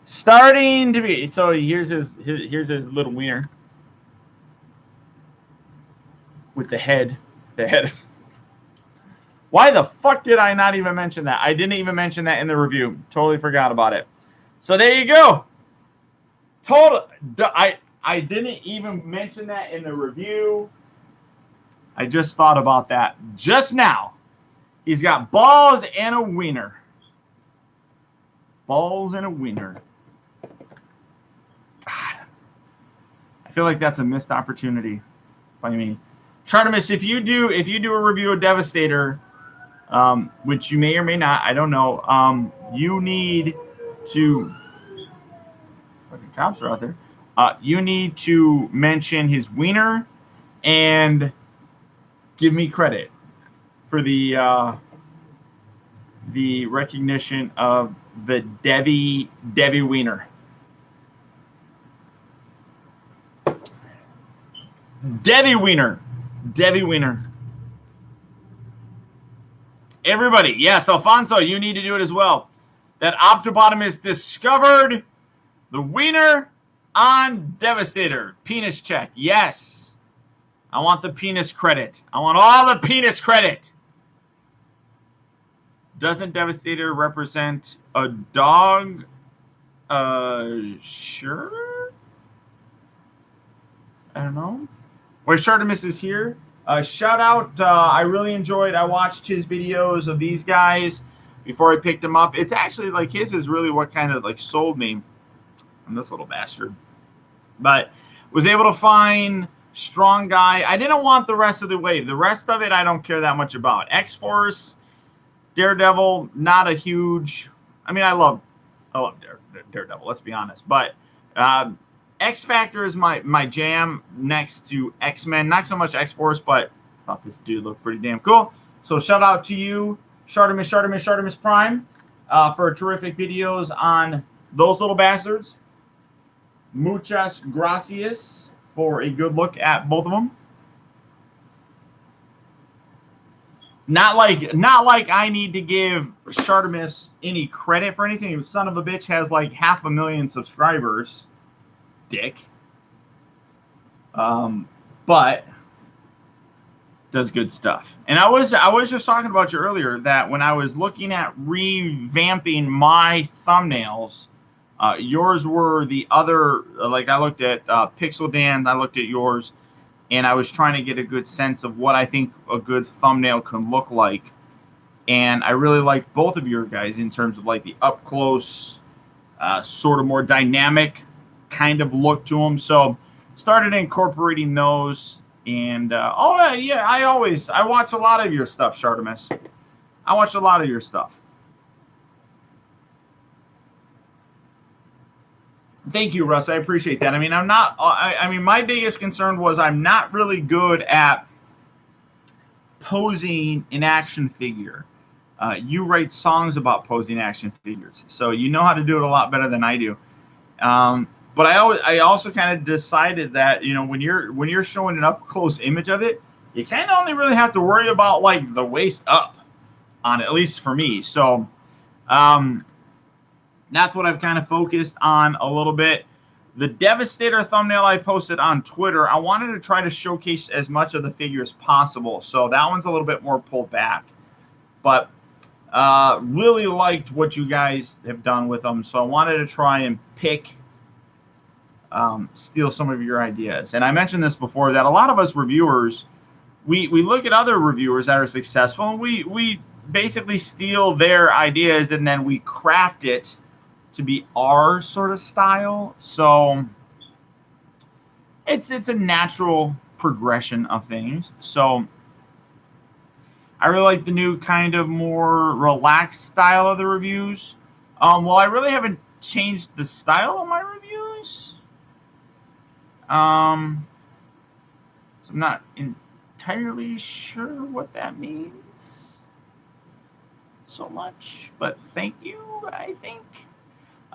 Starting to be, so here's his little wiener with the head. Why the fuck did I not even mention that? I didn't even mention that in the review. Totally forgot about it. So there you go. I didn't even mention that in the review. I just thought about that just now. He's got balls and a wiener. Balls and a wiener. God. I feel like that's a missed opportunity by me. Shartimus, if you do a review of Devastator, which you may or may not, I don't know, you need to... Fucking cops are out there. You need to mention his wiener and give me credit for the recognition of the Devi wiener. Devi wiener. Everybody, yes, Alfonso, you need to do it as well. That Optibotimus discovered the wiener on Devastator. Penis check. Yes. I want the penis credit. I want all the penis credit. Doesn't Devastator represent a dog? Sure. I don't know. Where Shartimus is here. Shout out. I really enjoyed. I watched his videos of these guys before I picked him up. It's actually like his is really what kind of like sold me on this little bastard. But was able to find strong guy. I didn't want the rest of the wave. The rest of it I don't care that much about. X-Force, Daredevil, not a huge. I mean, I love Daredevil. Let's be honest. But X-Factor is my jam next to X-Men. Not so much X-Force, but I thought this dude looked pretty damn cool. So shout out to you, Shartimus Prime, for terrific videos on those little bastards. Muchas gracias for a good look at both of them. Not like I need to give Shartimus any credit for anything. Son of a bitch has like 500,000 subscribers. Dick. But Does good stuff. And I was just talking about you earlier that when I was looking at revamping my thumbnails, yours were the other. Like I looked at Pixel Dan, I looked at yours, and I was trying to get a good sense of what I think a good thumbnail can look like. And I really liked both of your guys in terms of like the up close, sort of more dynamic kind of look to them. So started incorporating those. And yeah, I watch a lot of your stuff, Shartimus. I watch a lot of your stuff. Thank you, Russ. I appreciate that. I mean, I'm not. I mean, my biggest concern was I'm not really good at posing an action figure. You write songs about posing action figures, so you know how to do it a lot better than I do. But I also kind of decided that when you're showing an up close image of it, you kind of only really have to worry about like the waist up on it, at least for me. So that's what I've kind of focused on a little bit. The Devastator thumbnail I posted on Twitter, I wanted to try to showcase as much of the figure as possible. So that one's a little bit more pulled back. But really liked what you guys have done with them. So I wanted to try and steal some of your ideas. And I mentioned this before, that a lot of us reviewers, we look at other reviewers that are successful, and we basically steal their ideas and then we craft it to be our sort of style. So it's a natural progression of things. So I really like the new kind of more relaxed style of the reviews. Well, I really haven't changed the style of my reviews. So I'm not entirely sure what that means so much, but thank you, I think.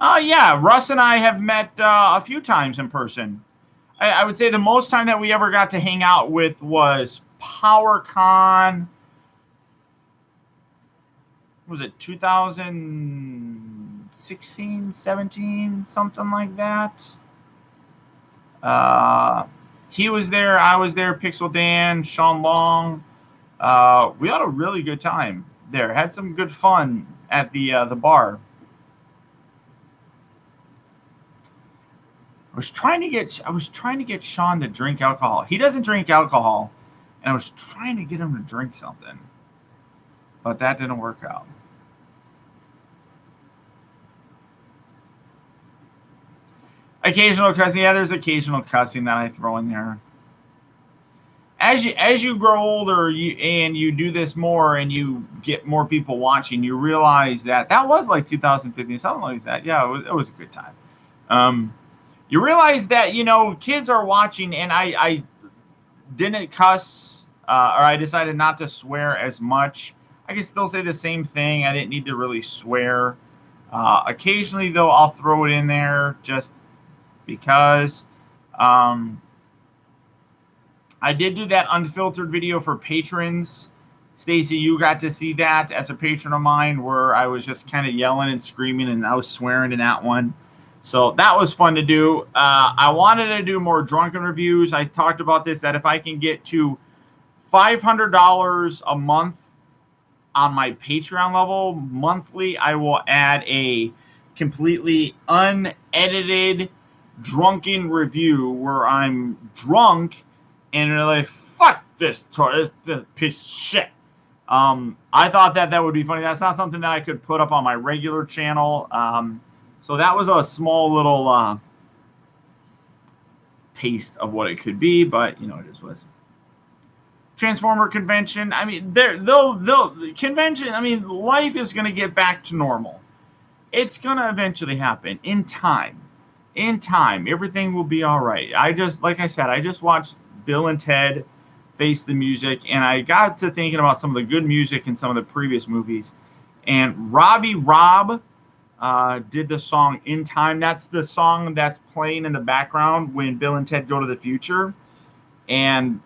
Yeah, Russ and I have met a few times in person. I would say the most time that we ever got to hang out with was PowerCon. Was it 2016, 17, something like that? He was there, I was there, Pixel Dan, Sean Long. We had a really good time there. Had some good fun at the bar. I was trying to get Sean to drink alcohol. He doesn't drink alcohol, and I was trying to get him to drink something, but that didn't work out. Occasional cussing, yeah. There's occasional cussing that I throw in there. As you grow older, and you do this more, and you get more people watching, you realize that was like 2015, something like that. Yeah, it was a good time. You realize that kids are watching, and I didn't cuss, or I decided not to swear as much. I can still say the same thing. I didn't need to really swear. Occasionally, though, I'll throw it in there just because. I did do that unfiltered video for patrons. Stacy, you got to see that as a patron of mine, where I was just kind of yelling and screaming, and I was swearing in that one. So that was fun to do. I wanted to do more drunken reviews. I talked about this, that if I can get to $500 a month on my Patreon level monthly, I will add a completely unedited drunken review where I'm drunk and they're like, fuck this toy, this piece of shit. I thought that would be funny. That's not something that I could put up on my regular channel. So that was a small little taste of what it could be, but it is what it is. Transformer convention. I mean, they'll convention. I mean, life is going to get back to normal. It's going to eventually happen in time. In time, everything will be all right. Like I said, I just watched Bill and Ted Face the Music, and I got to thinking about some of the good music in some of the previous movies. And Robbie Robb did the song In Time. That's the song that's playing in the background when Bill and Ted go to the future. And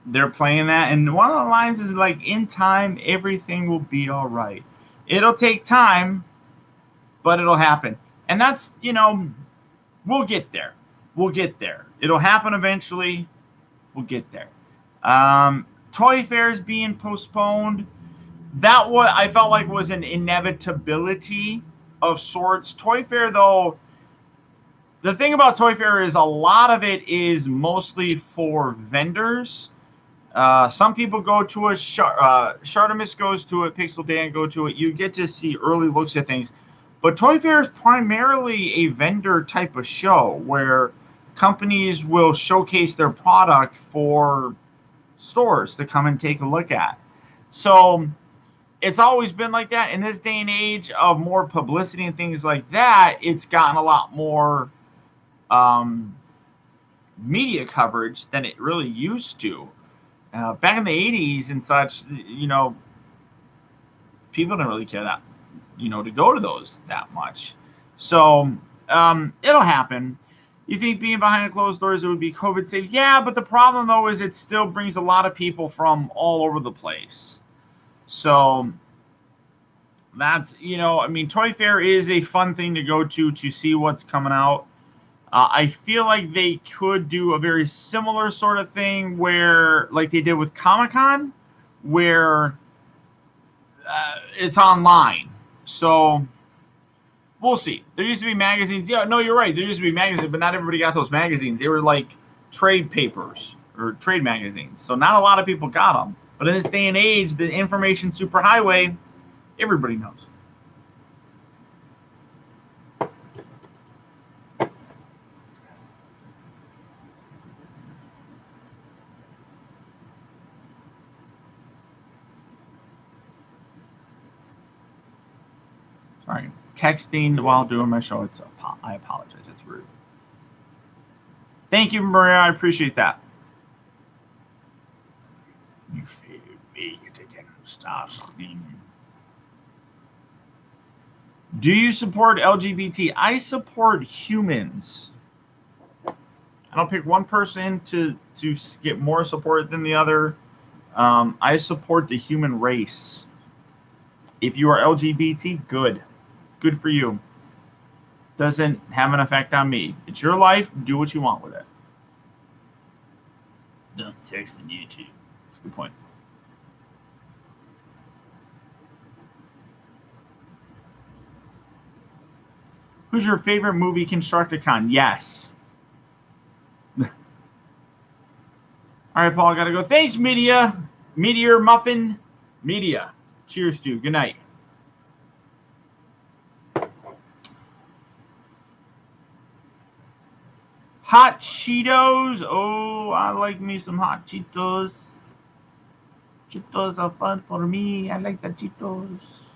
they're playing that. And one of the lines is like, in time, everything will be all right. It'll take time, but it'll happen. And that's, we'll get there. We'll get there. It'll happen eventually. We'll get there. Toy fairs being postponed, that what I felt like was an inevitability of sorts. Toy fair, though, the thing about Toy fair is a lot of it is mostly for vendors. Some people go to it. Shartimus goes to it. Pixel Dan go to it. You get to see early looks at things. But Toy fair is primarily a vendor type of show where companies will showcase their product for stores to come and take a look at. So it's always been like that. In this day and age of more publicity and things like that, it's gotten a lot more media coverage than it really used to. Back in the 80s and such, people didn't really care that, to go to those that much. So it'll happen. You think being behind closed doors, it would be COVID safe? Yeah, but the problem, though, is it still brings a lot of people from all over the place. So that's, Toy Fair is a fun thing to go to see what's coming out. I feel like they could do a very similar sort of thing where, like they did with Comic-Con, where it's online. So we'll see. There used to be magazines. Yeah, no, you're right. There used to be magazines, but not everybody got those magazines. They were like trade papers or trade magazines. So not a lot of people got them. But in this day and age, the information superhighway, everybody knows. Sorry, texting while doing my show. I apologize. It's rude. Thank you, Maria. I appreciate that. You failed me to get stop. Do you support LGBT? I support humans. I don't pick one person to get more support than the other. I support the human race. If you are LGBT, good. Good for you. Doesn't have an effect on me. It's your life. Do what you want with it. Don't text the YouTube. That's a good point. Who's your favorite movie Constructicon? Yes. All right, Paul, I gotta go. Thanks, Meteor Muffin. Media. Cheers to. Good night. Hot Cheetos. Oh, I like me some hot Cheetos. Cheetos are fun for me. I like the Cheetos.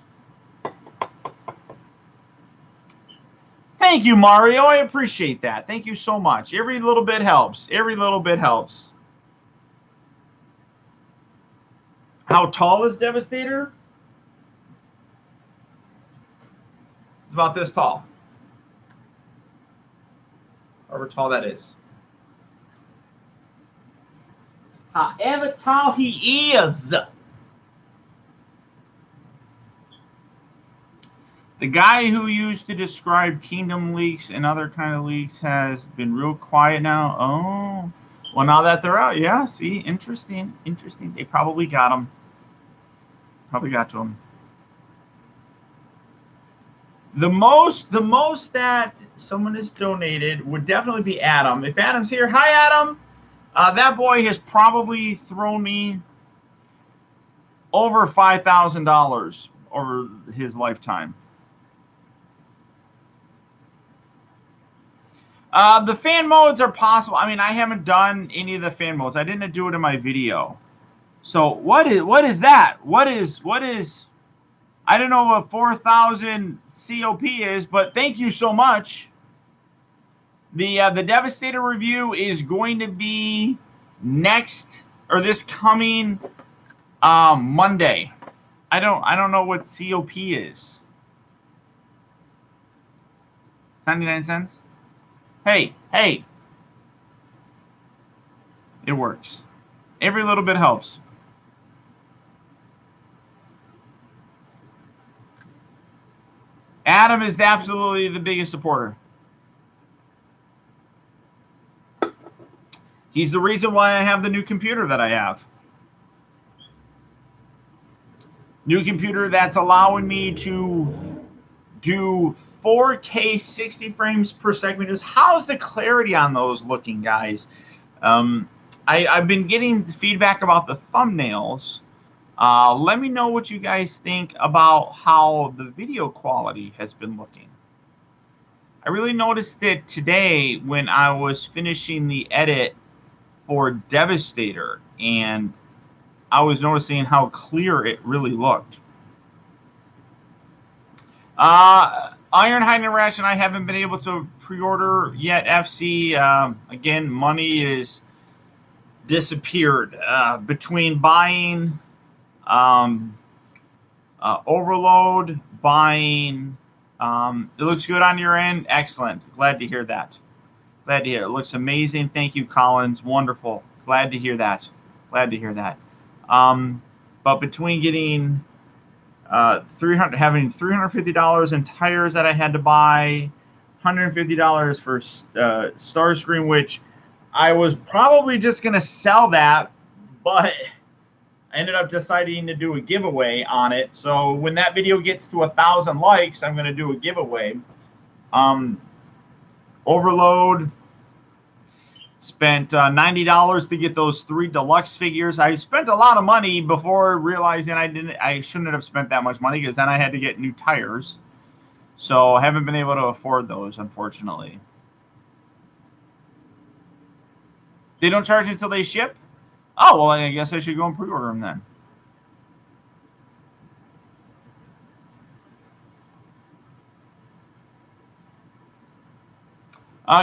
Thank you, Mario. I appreciate that. Thank you so much. Every little bit helps. Every little bit helps. How tall is Devastator? It's about this tall. However tall that is. However tall he is. The guy who used to describe kingdom leaks and other kind of leaks has been real quiet now. Oh, well, now that they're out, yeah, see, interesting. They probably got him. Probably got to him. The most that someone has donated would definitely be Adam. If Adam's here, hi, Adam. That boy has probably thrown me over $5,000 over his lifetime. The fan modes are possible. I mean, I haven't done any of the fan modes. I didn't do it in my video. So what is that? What is? I don't know what 4,000 COP is, but thank you so much. The Devastator review is going to be this coming Monday. I don't know what COP is. 99 cents? Hey. It works. Every little bit helps. Adam is absolutely the biggest supporter. He's the reason why I have the new computer that I have. New computer that's allowing me to do 4K 60 frames per second. Just how's the clarity on those looking, guys? I've been getting feedback about the thumbnails. Let me know what you guys think about how the video quality has been looking. I really noticed it today when I was finishing the edit for Devastator, and I was noticing how clear it really looked. Ironhide and Ration, I haven't been able to pre-order yet, FC. Again, money is disappeared between buying Overload, buying. It looks good on your end. Excellent. Glad to hear that. Glad to hear it. It looks amazing. Thank you, Collins. Wonderful. Glad to hear that. Glad to hear that. But between getting having $350 in tires that I had to buy, $150 for Starscream, which I was probably just gonna sell that, but I ended up deciding to do a giveaway on it. So when that video gets to 1,000 likes, I'm gonna do a giveaway. Overload. Spent $90 to get those 3 deluxe figures. I spent a lot of money before realizing I shouldn't have spent that much money, because then I had to get new tires. So I haven't been able to afford those, unfortunately. They don't charge until they ship? Oh, well, I guess I should go and pre-order them then.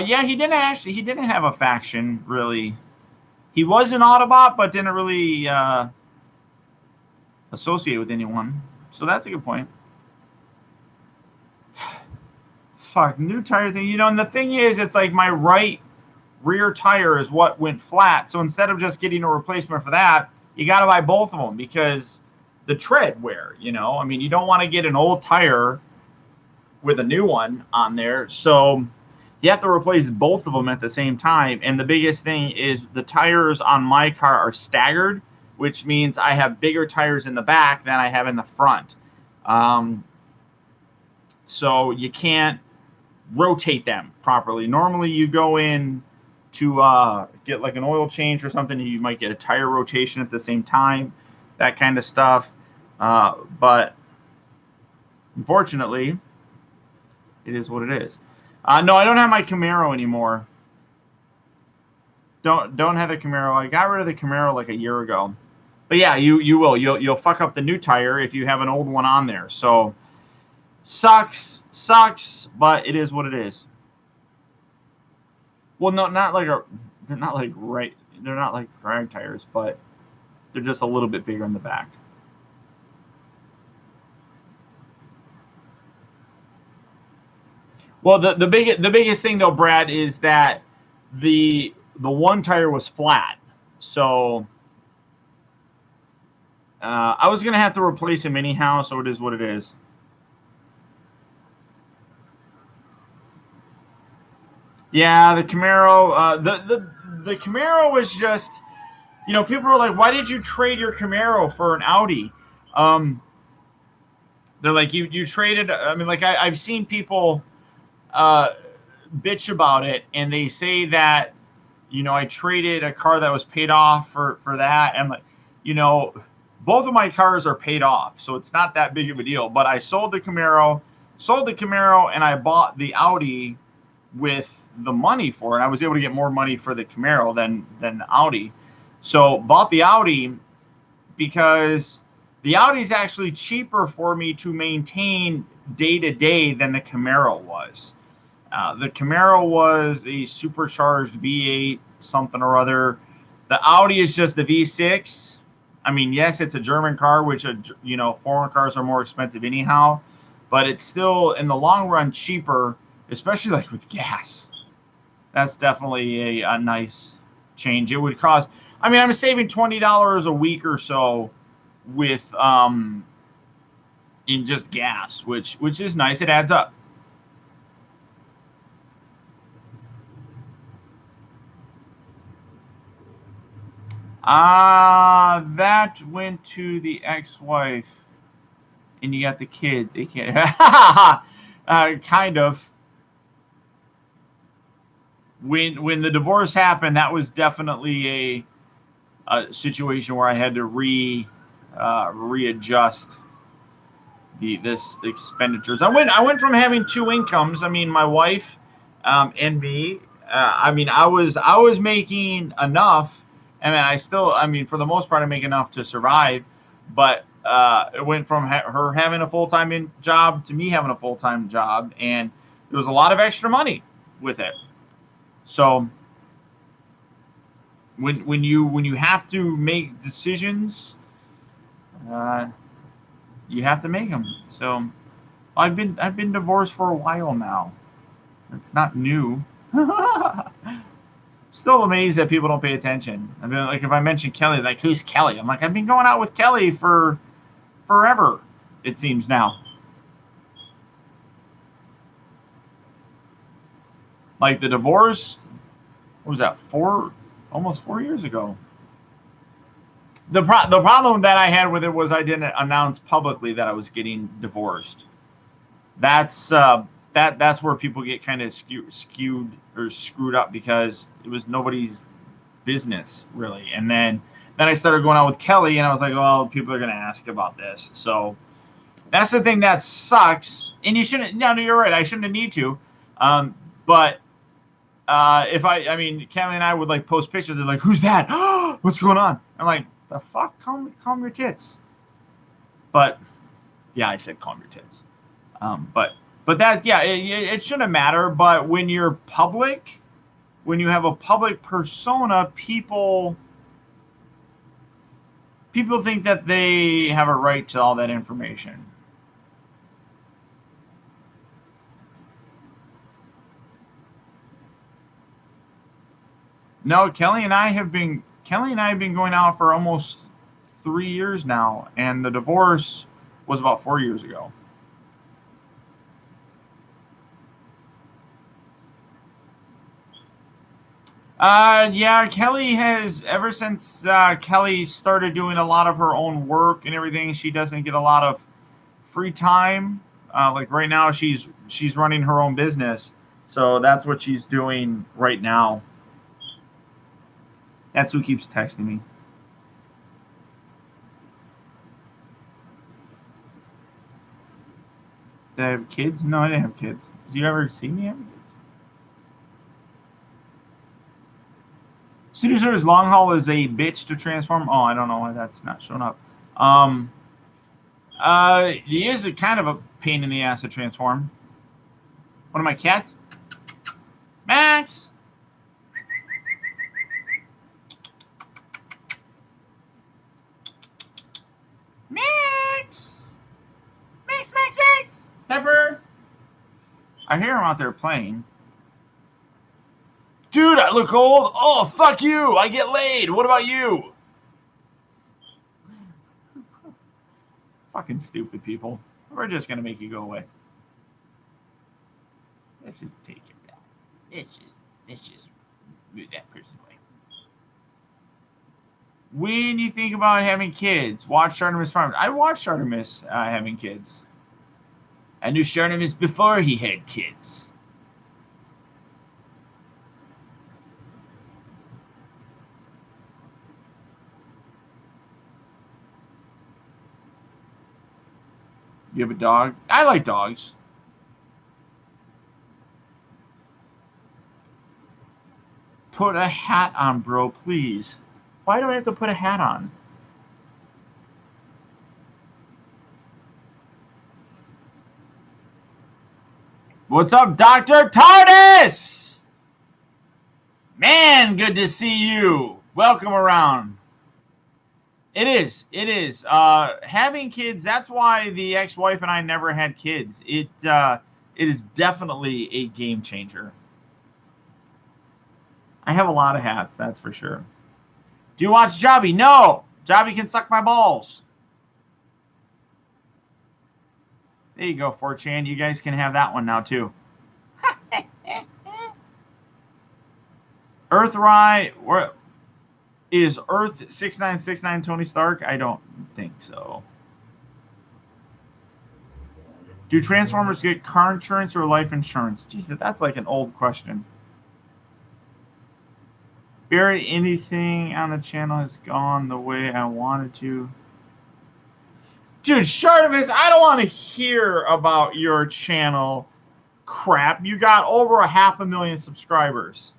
Yeah, he didn't have a faction, really. He was an Autobot, but didn't really associate with anyone. So that's a good point. Fuck, new tire thing. You know, and the thing is, it's like my right rear tire is what went flat. So instead of just getting a replacement for that, you got to buy both of them, because the tread wear, you know? I mean, you don't want to get an old tire with a new one on there. So you have to replace both of them at the same time. And the biggest thing is the tires on my car are staggered, which means I have bigger tires in the back than I have in the front. So you can't rotate them properly. Normally you go in to get like an oil change or something, you might get a tire rotation at the same time, that kind of stuff. But unfortunately, it is what it is. No, I don't have my Camaro anymore. Don't have the Camaro. I got rid of the Camaro like a year ago. But yeah, you'll fuck up the new tire if you have an old one on there. So sucks, but it is what it is. Well, no, they're not like drag tires, but they're just a little bit bigger in the back. Well, the biggest thing though, Brad, is that the one tire was flat, so I was gonna have to replace him anyhow. So it is what it is. Yeah, the Camaro, the Camaro was just, you know, people were like, "Why did you trade your Camaro for an Audi?" They're like, "You traded." I mean, like I've seen people bitch about it, and they say that, you know, I traded a car that was paid off for that, and like, you know, both of my cars are paid off, so it's not that big of a deal. But I sold the Camaro, and I bought the Audi with the money for it. I was able to get more money for the Camaro than the Audi, so bought the Audi because the Audi is actually cheaper for me to maintain day to day than the Camaro was. The Camaro was a supercharged V8 something or other. The Audi is just the V6. I mean, yes, it's a German car, which, you know, foreign cars are more expensive anyhow, but it's still in the long run cheaper, especially like with gas. That's definitely a nice change. It would cost. I mean, I'm saving $20 a week or so with in just gas, which is nice. It adds up. That went to the ex-wife. and you got the kids. It can't. Kind of. When the divorce happened, that was definitely a situation where I had to readjust this expenditures. I went from having two incomes. I mean, my wife and me. I mean, I was making enough. I mean, for the most part, I make enough to survive. But it went from her having a full-time job to me having a full-time job, and there was a lot of extra money with it. So when you have to make decisions, you have to make them. So I've been divorced for a while now. It's not new. Still amazed that people don't pay attention. I mean, like if I mention Kelly, like who's Kelly? I'm like, I've been going out with Kelly for forever. It seems now. Like the divorce, what was that? Almost 4 years ago. The problem that I had with it was I didn't announce publicly that I was getting divorced. That's where people get kind of skewed or screwed up, because it was nobody's business really. And then I started going out with Kelly, and I was like, well, people are going to ask about this. So that's the thing that sucks. And you shouldn't. No, you're right. I shouldn't need to. But if I mean, Kelly and I would like post pictures. They're like, "Who's that? What's going on?" I'm like, "The fuck? Calm your tits." But yeah, I said calm your tits. But that, yeah, it shouldn't matter. But when you're public, when you have a public persona, people think that they have a right to all that information. No, Kelly and I have been going out for almost 3 years now, and the divorce was about 4 years ago. Yeah, Kelly has, ever since Kelly started doing a lot of her own work and everything, she doesn't get a lot of free time. Like right now, she's running her own business, so that's what she's doing right now. That's who keeps texting me. Did I have kids? No, I didn't have kids. Did you ever see me have kids? Studio Long Haul is a bitch to transform. Oh, I don't know why that's not showing up. He is a kind of a pain in the ass to transform. One of my cats, Max. Max. Max. Pepper. I hear him out there playing. Dude, I look old. Oh, fuck you. I get laid. What about you? Fucking stupid people. We're just gonna make you go away. Let's just take it down. Let's just move that person away. When you think about having kids, watch Artemis Farm. I watched Artemis having kids. I knew Artemis before he had kids. You have a dog? I like dogs. Put a hat on, bro, please. Why do I have to put a hat on? What's up, Dr. TARDIS? Man, good to see you. Welcome around. It is. Having kids, that's why the ex-wife and I never had kids. It is definitely a game changer. I have a lot of hats, that's for sure. Do you watch Jobby? No! Jobby can suck my balls. There you go, 4chan. You guys can have that one now, too. Earthrise, is Earth 6969 Tony Stark? I don't think so. Do Transformers get car insurance or life insurance? Jesus, that's like an old question. Barely anything on the channel has gone the way I wanted to. Dude, Shartimus, I don't want to hear about your channel crap. You got over 500,000 subscribers.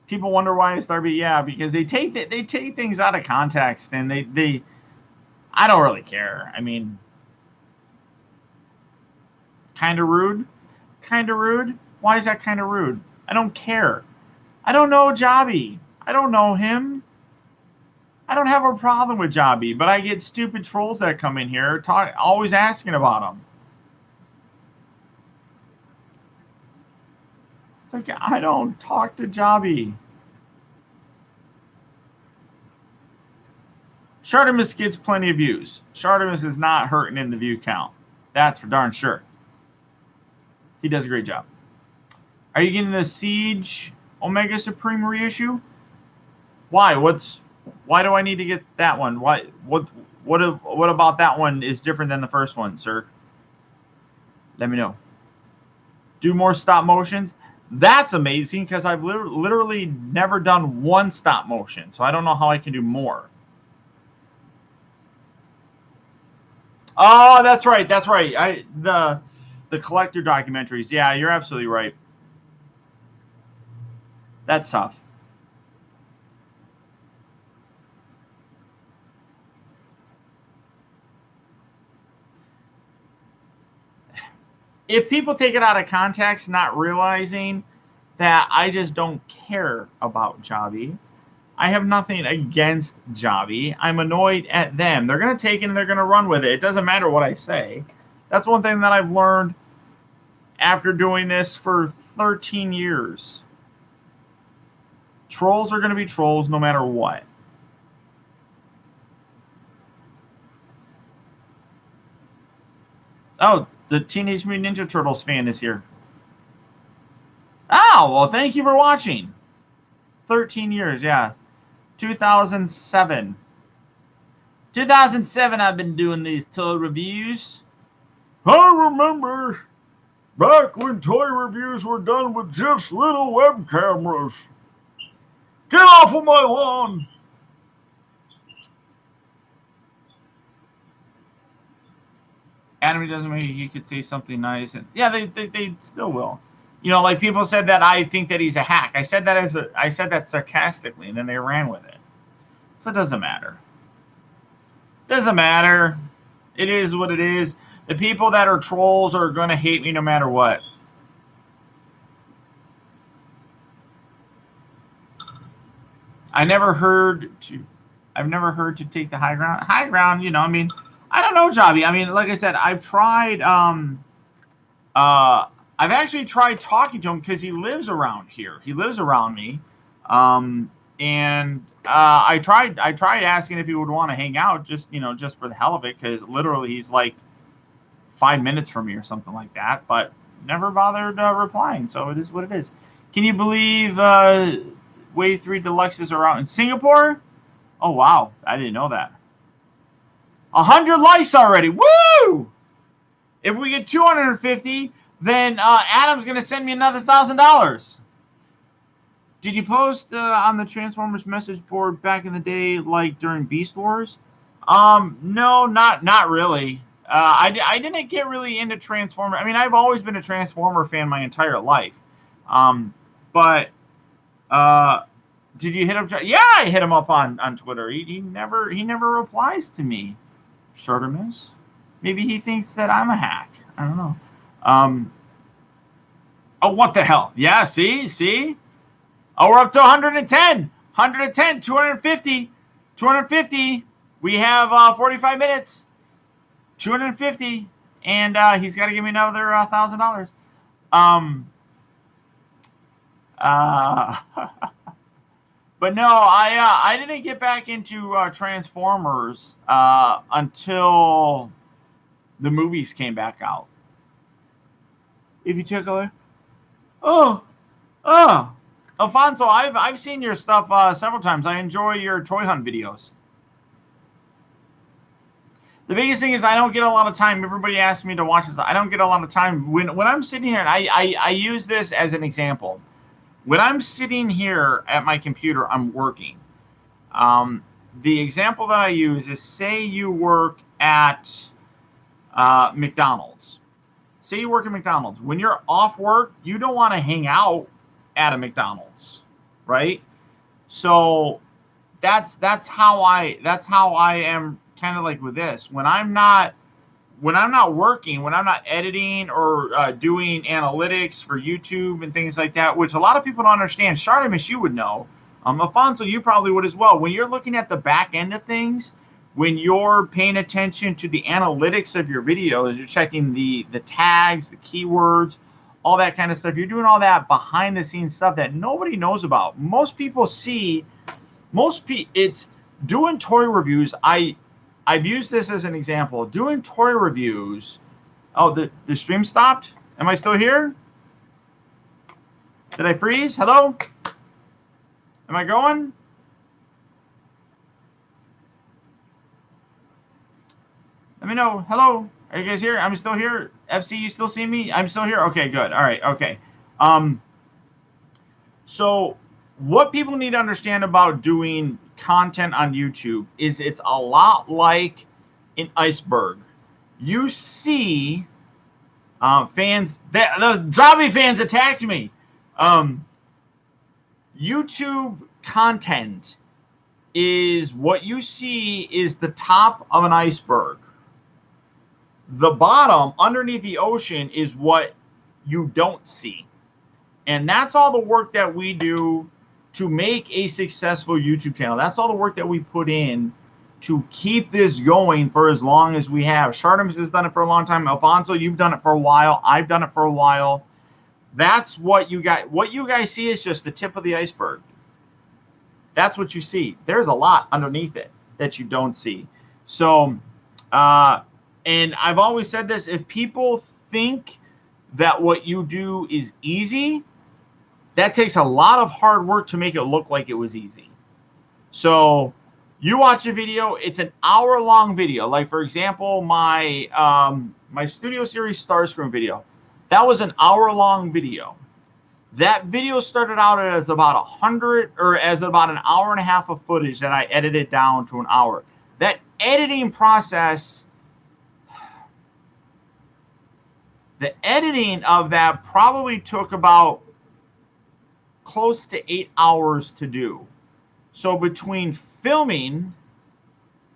People wonder why I started. Yeah, because they take things out of context, and they I don't really care. I mean, kind of rude. Kind of rude. Why is that kind of rude? I don't care. I don't know Jobby. I don't know him. I don't have a problem with Jobby, but I get stupid trolls that come in here always asking about him. It's like, I don't talk to Jobby. Shartimus gets plenty of views. Shartimus is not hurting in the view count. That's for darn sure. He does a great job. Are you getting the Siege Omega Supreme reissue? Why? Why do I need to get that one? What about that one is different than the first one, sir? Let me know. Do more stop motions? That's amazing, because I've literally never done one stop motion, so I don't know how I can do more. Oh, that's right. That's right. The collector documentaries. Yeah, you're absolutely right. That's tough. If people take it out of context, not realizing that I just don't care about Jobby. I have nothing against Jobby. I'm annoyed at them. They're going to take it and they're going to run with it. It doesn't matter what I say. That's one thing that I've learned after doing this for 13 years. Trolls are going to be trolls no matter what. Oh, the Teenage Mutant Ninja Turtles fan is here. Oh, well, thank you for watching. 13 years, yeah. 2007. 2007, I've been doing these toy reviews. I remember back when toy reviews were done with just little web cameras. Get off of my lawn! Adam doesn't mean he could say something nice, and yeah, they still will. You know, like people said that I think that he's a hack. I said that sarcastically, and then they ran with it. So it doesn't matter. Doesn't matter. It is what it is. The people that are trolls are going to hate me no matter what. I've never heard to take the high ground. High ground, you know, I mean, I don't know, Jobby. I mean, like I said, I've tried I've actually tried talking to him because he lives around here. He lives around me. And I tried asking if he would want to hang out, just for the hell of it, because literally he's like 5 minutes from me or something like that, but never bothered replying. So it is what it is. Can you believe Wave 3 Deluxes are out in Singapore? Oh wow, I didn't know that. 100 likes already. Woo! If we get 250, then Adam's gonna send me another $1,000. Did you post on the Transformers message board back in the day, like during Beast Wars? No, not really. I didn't get really into Transformers. I mean, I've always been a Transformer fan my entire life. But did you hit him? Yeah, I hit him up on Twitter. He never replies to me. Shartimus. Maybe he thinks that I'm a hack. I don't know. Oh, what the hell? Yeah, see? Oh, we're up to 110. 110, 250. 250. We have 45 minutes. 250. And he's got to give me another $1,000. But no, I didn't get back into Transformers until the movies came back out. If you took away, Alfonso, I've seen your stuff several times. I enjoy your toy hunt videos. The biggest thing is I don't get a lot of time. Everybody asks me to watch this. I don't get a lot of time. When I'm sitting here, and I use this as an example. When I'm sitting here at my computer, I'm working. The example that I use is, say you work at McDonald's. Say you work at McDonald's. When you're off work, you don't want to hang out at a McDonald's, right? So that's how I am kind of like with this. When I'm not working, when I'm not editing or doing analytics for YouTube and things like that, which a lot of people don't understand. Shartimus, you would know. Alfonso, you probably would as well. When you're looking at the back end of things, when you're paying attention to the analytics of your videos, you're checking the tags, the keywords, all that kind of stuff. You're doing all that behind the scenes stuff that nobody knows about. Most people see, it's doing toy reviews. I've used this as an example. Doing toy reviews. Oh, the stream stopped? Am I still here? Did I freeze? Hello? Am I going? Let me know. Hello? Are you guys here? I'm still here. FC, you still see me? I'm still here? Okay, good. All right, okay. So what people need to understand about doing content on YouTube is it's a lot like an iceberg. You see fans, the zombie fans attacked me. YouTube content is what you see is the top of an iceberg. The bottom, underneath the ocean, is what you don't see. And that's all the work that we do to make a successful YouTube channel. That's all the work that we put in to keep this going for as long as we have. Shartimus has done it for a long time. Alfonso, you've done it for a while. I've done it for a while. That's what you guys, see is just the tip of the iceberg. That's what you see. There's a lot underneath it that you don't see. So, and I've always said this, if people think that what you do is easy, that takes a lot of hard work to make it look like it was easy. So you watch a video, it's an hour-long video. Like, for example, my my Studio Series Starscream video. That was an hour-long video. That video started out as about 100, or as about an hour and a half of footage that I edited down to an hour. That editing process, the editing of that probably took about close to 8 hours to do. So between filming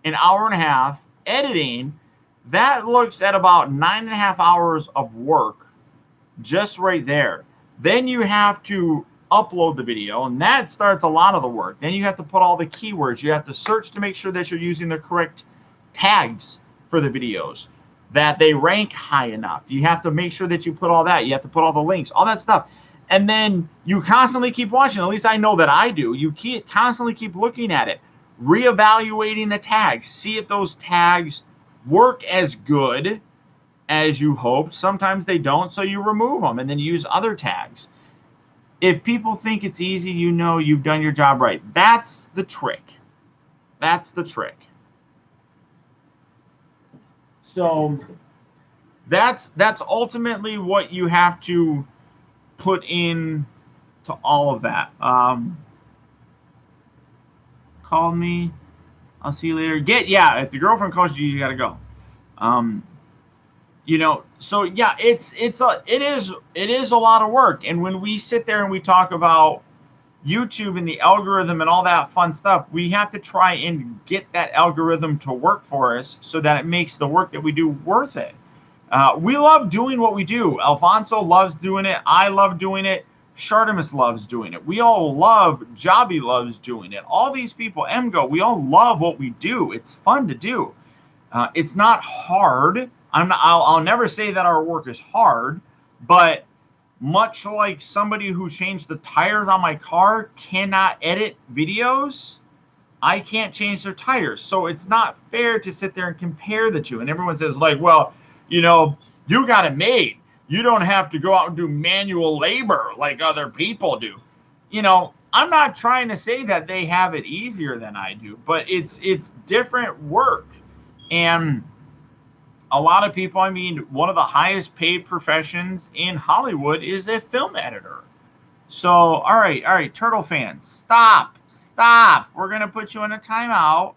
an hour and a half, editing, that looks at about 9.5 hours of work just right there. Then you have to upload the video, and that starts a lot of the work. Then you have to put all the keywords. You have to search to make sure that you're using the correct tags for the videos, that they rank high enough. You have to make sure that you put all that. You have to put all the links, all that stuff. And then you constantly keep watching. At least I know that I do. You constantly keep looking at it, reevaluating the tags, see if those tags work as good as you hoped. Sometimes they don't, so you remove them and then you use other tags. If people think it's easy, you know you've done your job right. That's the trick. That's the trick. So that's ultimately what you have to put in to all of that. Call me. I'll see you later. Yeah, if the girlfriend calls you, you gotta go. You know, so yeah, it is a lot of work. And when we sit there and we talk about YouTube and the algorithm and all that fun stuff, we have to try and get that algorithm to work for us so that it makes the work that we do worth it. We love doing what we do. Alfonso loves doing it. I love doing it. Shartimus loves doing it. We all love, Jobby loves doing it. All these people, Emgo, we all love what we do. It's fun to do. It's not hard. I'll never say that our work is hard, but much like somebody who changed the tires on my car cannot edit videos, I can't change their tires. So it's not fair to sit there and compare the two. And everyone says, like, well, you know, you got it made. You don't have to go out and do manual labor like other people do. You know, I'm not trying to say that they have it easier than I do, but it's different work. And a lot of people, I mean, one of the highest paid professions in Hollywood is a film editor. So, all right, Turtle fans, stop. We're going to put you in a timeout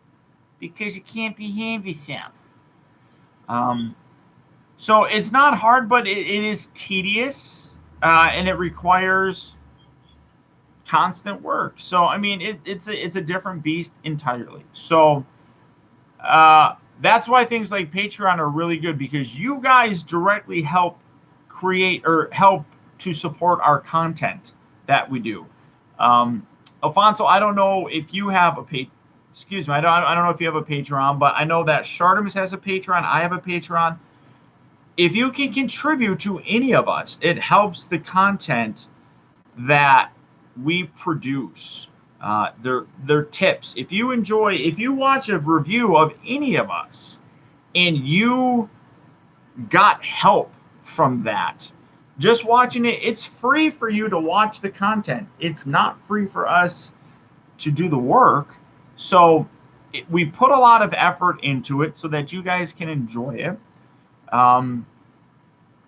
because you can't behave yourself. So it's not hard, but it is tedious, and it requires constant work. So, I mean, it's a different beast entirely. So, that's why things like Patreon are really good, because you guys directly help create or help to support our content that we do. Alfonso, I don't know if you have a excuse me, I don't know if you have a Patreon, but I know that Shartimus has a Patreon. I have a Patreon. If you can contribute to any of us, it helps the content that we produce. They're tips. If you watch a review of any of us and you got help from that, just watching it, it's free for you to watch the content. It's not free for us to do the work. So we put a lot of effort into it so that you guys can enjoy it.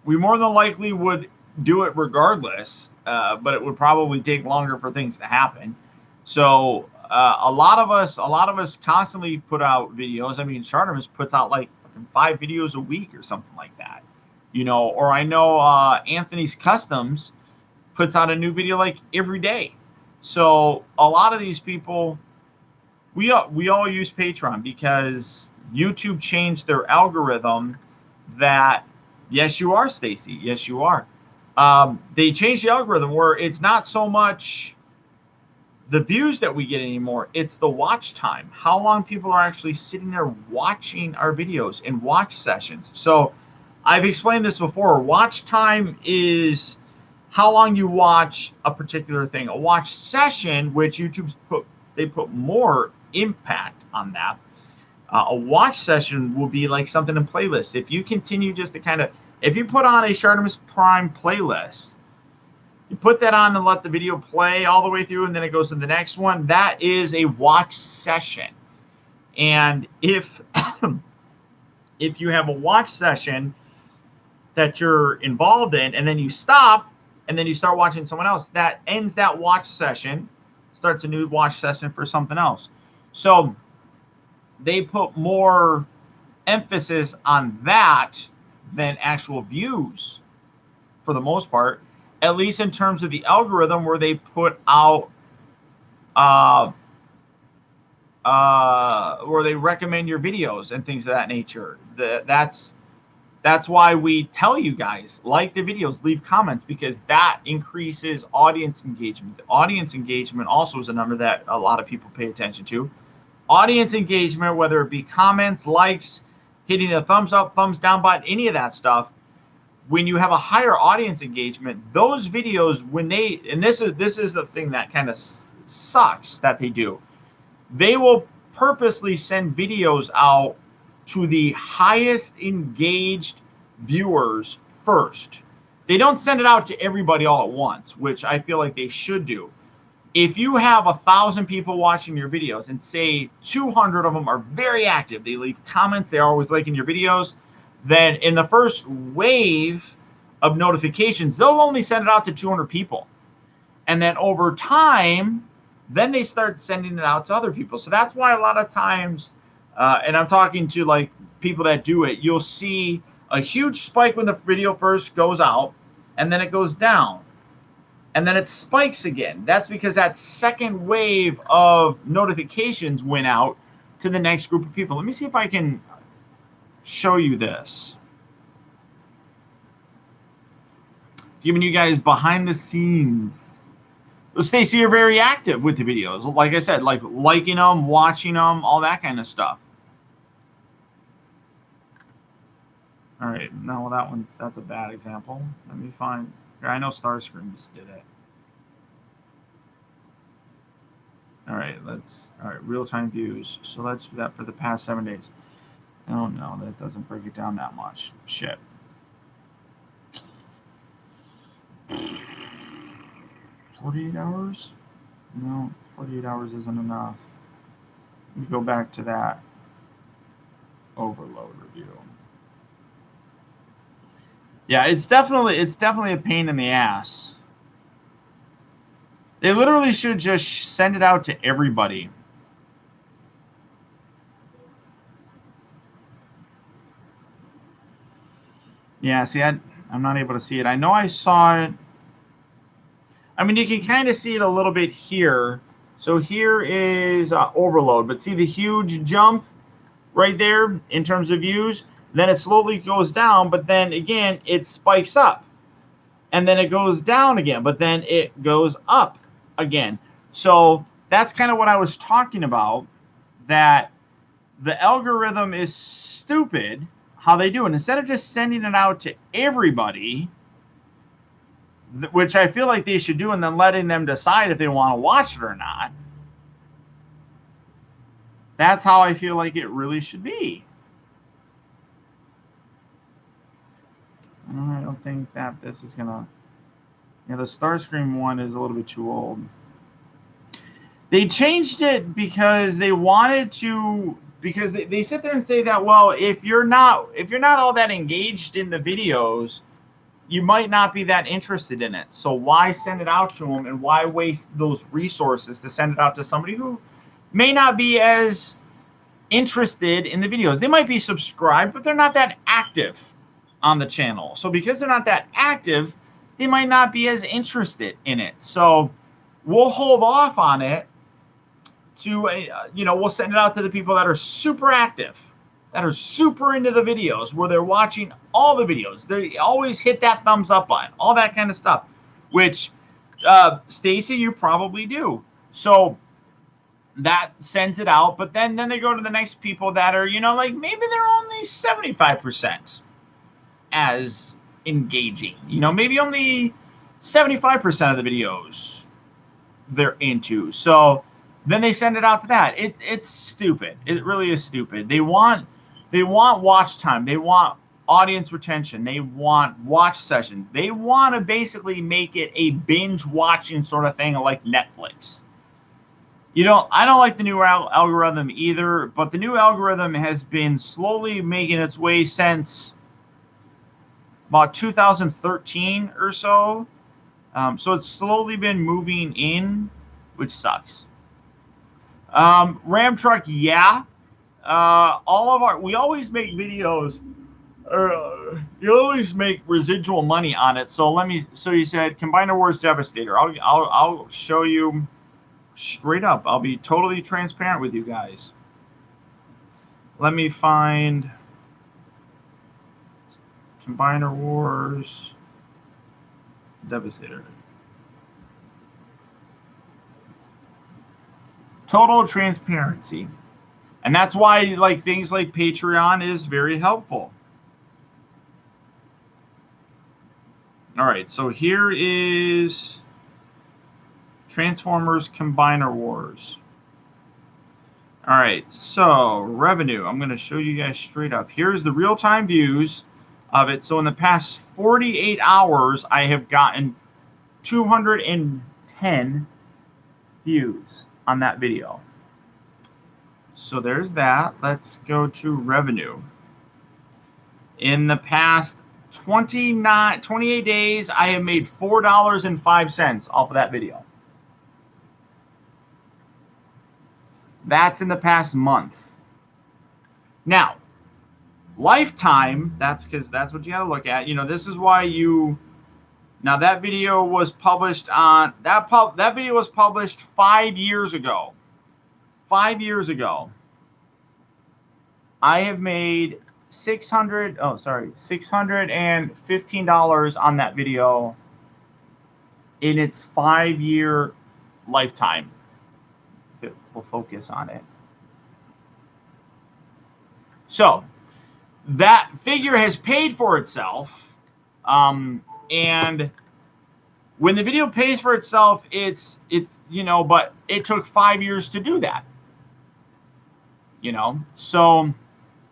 We more than likely would do it regardless, but it would probably take longer for things to happen. So a lot of us constantly put out videos. I mean, Shartimus puts out like 5 videos a week or something like that, Or I know Anthony's Customs puts out a new video like every day. So a lot of these people, we all use Patreon because YouTube changed their algorithm. That, yes, you are, Stacy. Yes, you are. They changed the algorithm where it's not so much the views that we get anymore. It's the watch time. How long people are actually sitting there watching our videos in watch sessions. So I've explained this before. Watch time is how long you watch a particular thing. A watch session, which YouTube's put more impact on that. A watch session will be like something in playlists. If you continue just to if you put on a Shartimus Prime playlist, you put that on and let the video play all the way through, and then it goes to the next one, that is a watch session. And if you have a watch session that you're involved in, and then you stop, and then you start watching someone else, that ends that watch session, starts a new watch session for something else. So they put more emphasis on that than actual views for the most part, at least in terms of the algorithm where they put out where they recommend your videos and things of that nature. That's why we tell you guys, like the videos, leave comments, because that increases audience engagement. The audience engagement also is a number that a lot of people pay attention to. Audience engagement, whether it be comments, likes, hitting the thumbs up, thumbs down button, any of that stuff. When you have a higher audience engagement, those videos, and this is the thing that kind of sucks that they do. They will purposely send videos out to the highest engaged viewers first. They don't send it out to everybody all at once, which I feel like they should do. If you have 1,000 people watching your videos and say 200 of them are very active, they leave comments, they're always liking your videos, then in the first wave of notifications, they'll only send it out to 200 people. And then over time, then they start sending it out to other people. So that's why a lot of times, and I'm talking to like people that do it, you'll see a huge spike when the video first goes out, and then it goes down. And then it spikes again. That's because that second wave of notifications went out to the next group of people. Let me see if I can show you this. Giving you guys behind the scenes. Well, Stacey, you're very active with the videos. Like I said, like liking them, watching them, all that kind of stuff. All right, no, that's a bad example. Let me find. I know Starscream just did it. All right, real-time views. So let's do that for the past 7 days. Oh no, that doesn't break it down that much. Shit. 48 hours? No, 48 hours isn't enough. Let me go back to that overload review. Yeah, it's definitely a pain in the ass. They literally should just send it out to everybody. Yeah, see, I'm not able to see it. I know I saw it. I mean, you can kind of see it a little bit here. So here is overload, but see the huge jump right there in terms of views? Then it slowly goes down, but then again, it spikes up. And then it goes down again, but then it goes up again. So that's kind of what I was talking about, that the algorithm is stupid how they do it. Instead of just sending it out to everybody, which I feel like they should do, and then letting them decide if they want to watch it or not. That's how I feel like it really should be. I don't think that this is gonna. Yeah, the Starscream one is a little bit too old. They changed it because they wanted to. Because they sit there and say that, well, if you're not all that engaged in the videos, you might not be that interested in it. So why send it out to them, and why waste those resources to send it out to somebody who may not be as interested in the videos? They might be subscribed, but they're not that active on the channel. So because they're not that active, they might not be as interested in it. So we'll hold off on it to, we'll send it out to the people that are super active, that are super into the videos, where they're watching all the videos. They always hit that thumbs up button, all that kind of stuff, which, Stacy, you probably do. So that sends it out, but then they go to the next people that are, like maybe they're only 75% as engaging. Maybe only 75% of the videos they're into. So then they send it out to that. It's stupid. It really is stupid. They want watch time. They want audience retention. They want watch sessions. They want to basically make it a binge watching sort of thing, like Netflix. I don't like the new algorithm either, but the new algorithm has been slowly making its way since about 2013 or so. So it's slowly been moving in, which sucks. Ram truck, yeah. We always make videos, you always make residual money on it. So you said Combiner Wars Devastator. I'll show you straight up. I'll be totally transparent with you guys. Let me find Combiner Wars Devastator. Total transparency. And that's why things like Patreon is very helpful. All right, so here is Transformers Combiner Wars. All right, so revenue. I'm going to show you guys straight up. Here's the real-time views of it. So in the past 48 hours, I have gotten 210 views on that video. So there's that. Let's go to revenue. In the past 28 days, I have made $4.05 off of that video. That's in the past month. Now, lifetime, that's because that's what you got to look at. This is why now that video was published on, that video was published 5 years ago. 5 years ago. I have made $615 on that video in its 5-year lifetime. We'll focus on it. So that figure has paid for itself, and when the video pays for itself, it's but it took 5 years to do that. So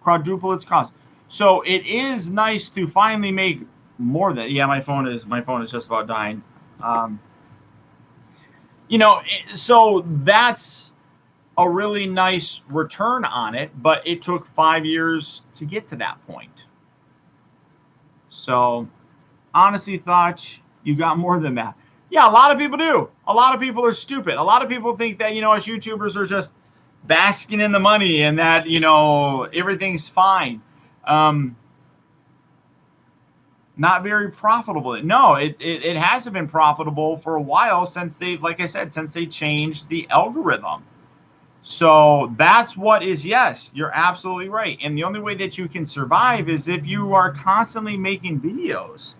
quadruple its cost. So it is nice to finally make more than. Yeah, my phone is just about dying. So that's a really nice return on it, but it took 5 years to get to that point. So Honestly thought you got more than that. Yeah, a lot of people do. A lot of people are stupid. A lot of people think that, us YouTubers are just basking in the money and that, everything's fine. Not very profitable. No, it hasn't been profitable for a while since like I said, since they changed the algorithm. So that's what is, yes, you're absolutely right. And the only way that you can survive is if you are constantly making videos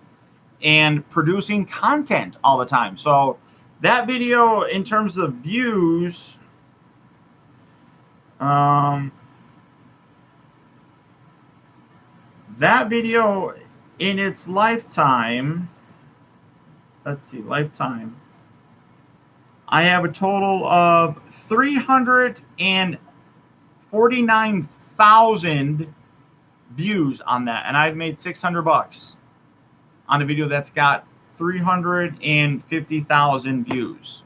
and producing content all the time. So that video, in terms of views, that video in its lifetime, let's see, lifetime, I have a total of 349,000 views on that, and I've made $600 on a video that's got 350,000 views.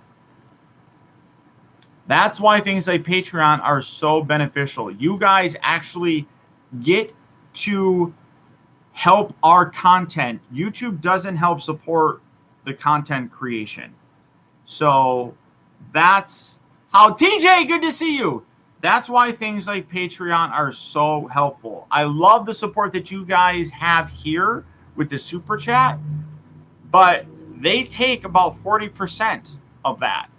That's why things like Patreon are so beneficial. You guys actually get to help our content. YouTube doesn't help support the content creation. So that's how, TJ, good to see you. That's why things like Patreon are so helpful. I love the support that you guys have here with the super chat, but they take about 40% of that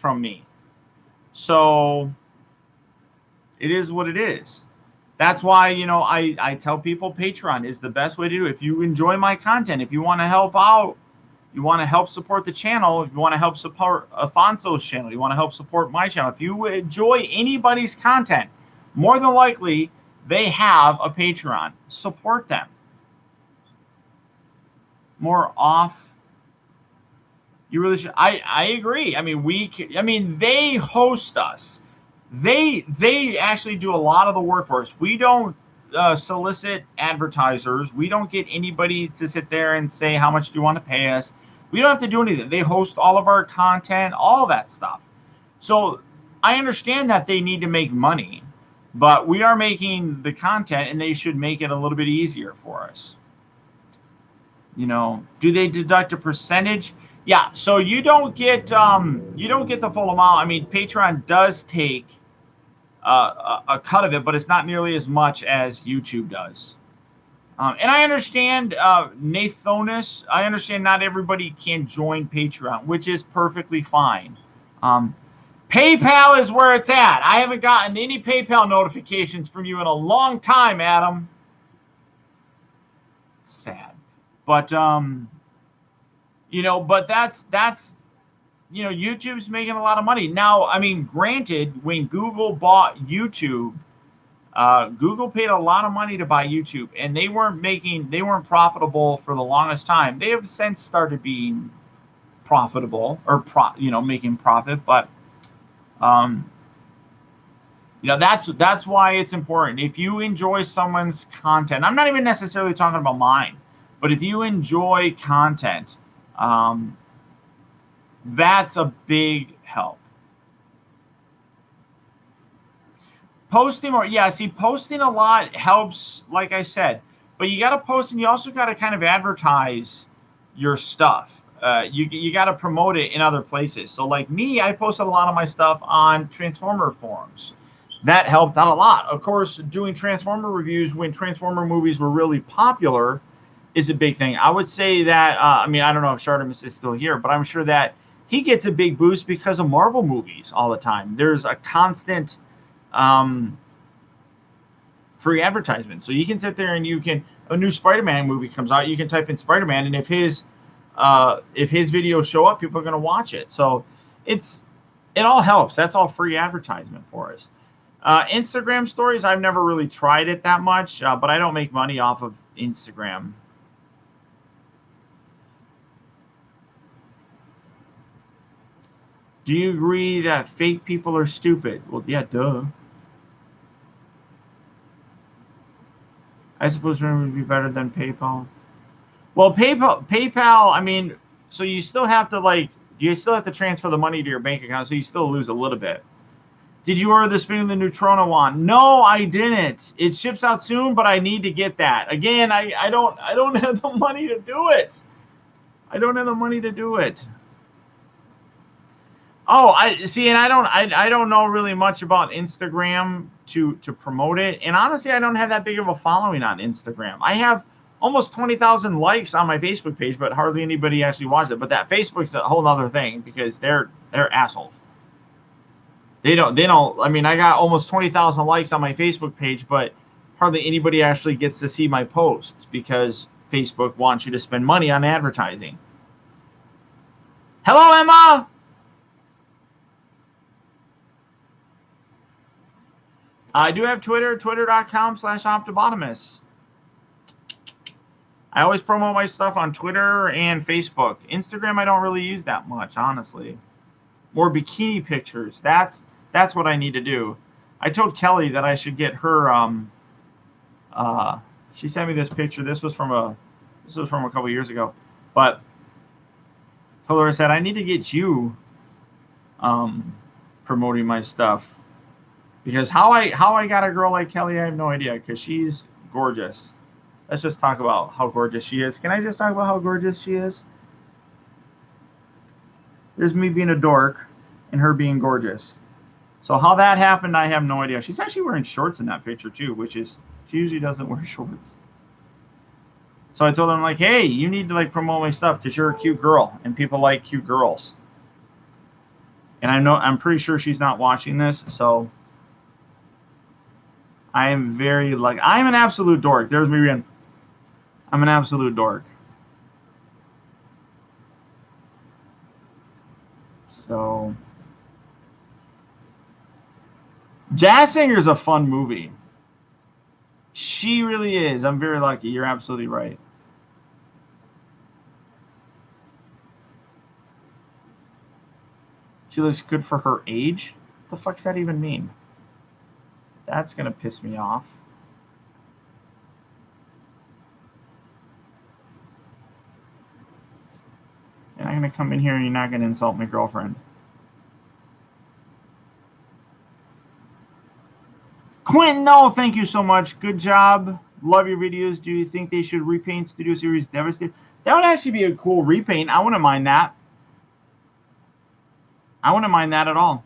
from me. So it is what it is. That's why, I tell people Patreon is the best way to do it. If you enjoy my content, if you want to help out, you want to help support the channel, if you want to help support Afonso's channel, you want to help support my channel, if you enjoy anybody's content, more than likely they have a Patreon. Support them. More off. You really should. I agree. I mean, they host us. They actually do a lot of the work for us. We don't solicit advertisers. We don't get anybody to sit there and say, how much do you want to pay us? We don't have to do anything. They host all of our content, all that stuff. So I understand that they need to make money, but we are making the content, and they should make it a little bit easier for us. Do they deduct a percentage? Yeah, so you don't get the full amount. I mean, Patreon does take a cut of it, but it's not nearly as much as YouTube does. And I understand, Nathonis, I understand not everybody can join Patreon, which is perfectly fine. PayPal is where it's at. I haven't gotten any PayPal notifications from you in a long time, Adam. Sad. But, but that's YouTube's making a lot of money. Now, I mean, granted, when Google bought YouTube, Google paid a lot of money to buy YouTube, and they weren't profitable for the longest time. They have since started being profitable, or making profit, but that's why it's important. If you enjoy someone's content, I'm not even necessarily talking about mine, but if you enjoy content, that's a big help. Posting more, yeah. See, posting a lot helps, like I said, but you got to post, and you also got to kind of advertise your stuff. You got to promote it in other places. So, like me, I posted a lot of my stuff on Transformer forums. That helped out a lot. Of course, doing Transformer reviews when Transformer movies were really popular is a big thing. I would say that, I don't know if Shartimus is still here, but I'm sure that he gets a big boost because of Marvel movies all the time. There's a constant free advertisement. So you can sit there and a new Spider-Man movie comes out, you can type in Spider-Man, and if his videos show up, people are going to watch it. So it all helps. That's all free advertisement for us. Instagram stories, I've never really tried it that much, but I don't make money off of Instagram. Do you agree that fake people are stupid? Well, yeah, duh. I suppose it would be better than PayPal. Well, PayPal, so you still have to transfer the money to your bank account, so you still lose a little bit. Did you order the Spinning the Neutrona wand? No, I didn't. It ships out soon, but I need to get that. Again, I don't have the money to do it. I don't have the money to do it. Oh, I see, and I don't know really much about Instagram to promote it. And honestly, I don't have that big of a following on Instagram. I have almost 20,000 likes on my Facebook page, but hardly anybody actually watches it. But that Facebook's a whole other thing because they're assholes. They don't. I mean, I got almost 20,000 likes on my Facebook page, but hardly anybody actually gets to see my posts because Facebook wants you to spend money on advertising. Hello, Emma. I do have Twitter, twitter.com/Optibotimus. I always promote my stuff on Twitter and Facebook. Instagram, I don't really use that much, honestly. More bikini pictures. That's what I need to do. I told Kelly that I should get her. She sent me this picture. This was from a couple years ago, but told her, I said I need to get you promoting my stuff. Because how I got a girl like Kelly, I have no idea. Because she's gorgeous. Let's just talk about how gorgeous she is. Can I just talk about how gorgeous she is? There's me being a dork and her being gorgeous. So how that happened, I have no idea. She's actually wearing shorts in that picture too, which is, she usually doesn't wear shorts. So I told her, I'm like, hey, you need to like promote my stuff because you're a cute girl and people like cute girls. And I'm pretty sure she's not watching this, so I am very like, I'm an absolute dork. There's me again. I'm an absolute dork. So, Jazz Singer is a fun movie. She really is. I'm very lucky. You're absolutely right. She looks good for her age? What the fuck's that even mean? That's gonna piss me off. And I'm gonna come in here and you're not gonna insult my girlfriend. Quentin, no, thank you so much. Good job. Love your videos. Do you think they should repaint Studio Series Devastator? That would actually be a cool repaint. I wouldn't mind that. I wouldn't mind that at all.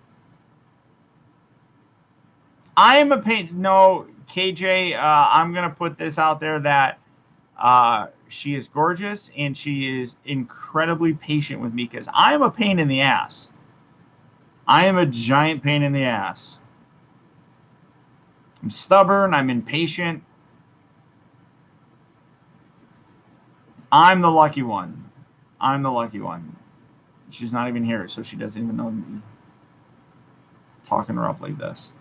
I am a paint. No, KJ, I'm going to put this out there that she is gorgeous and she is incredibly patient with me because I am a pain in the ass. I am a giant pain in the ass. I'm stubborn. I'm impatient. I'm the lucky one. I'm the lucky one. She's not even here, so she doesn't even know me talking her up like this.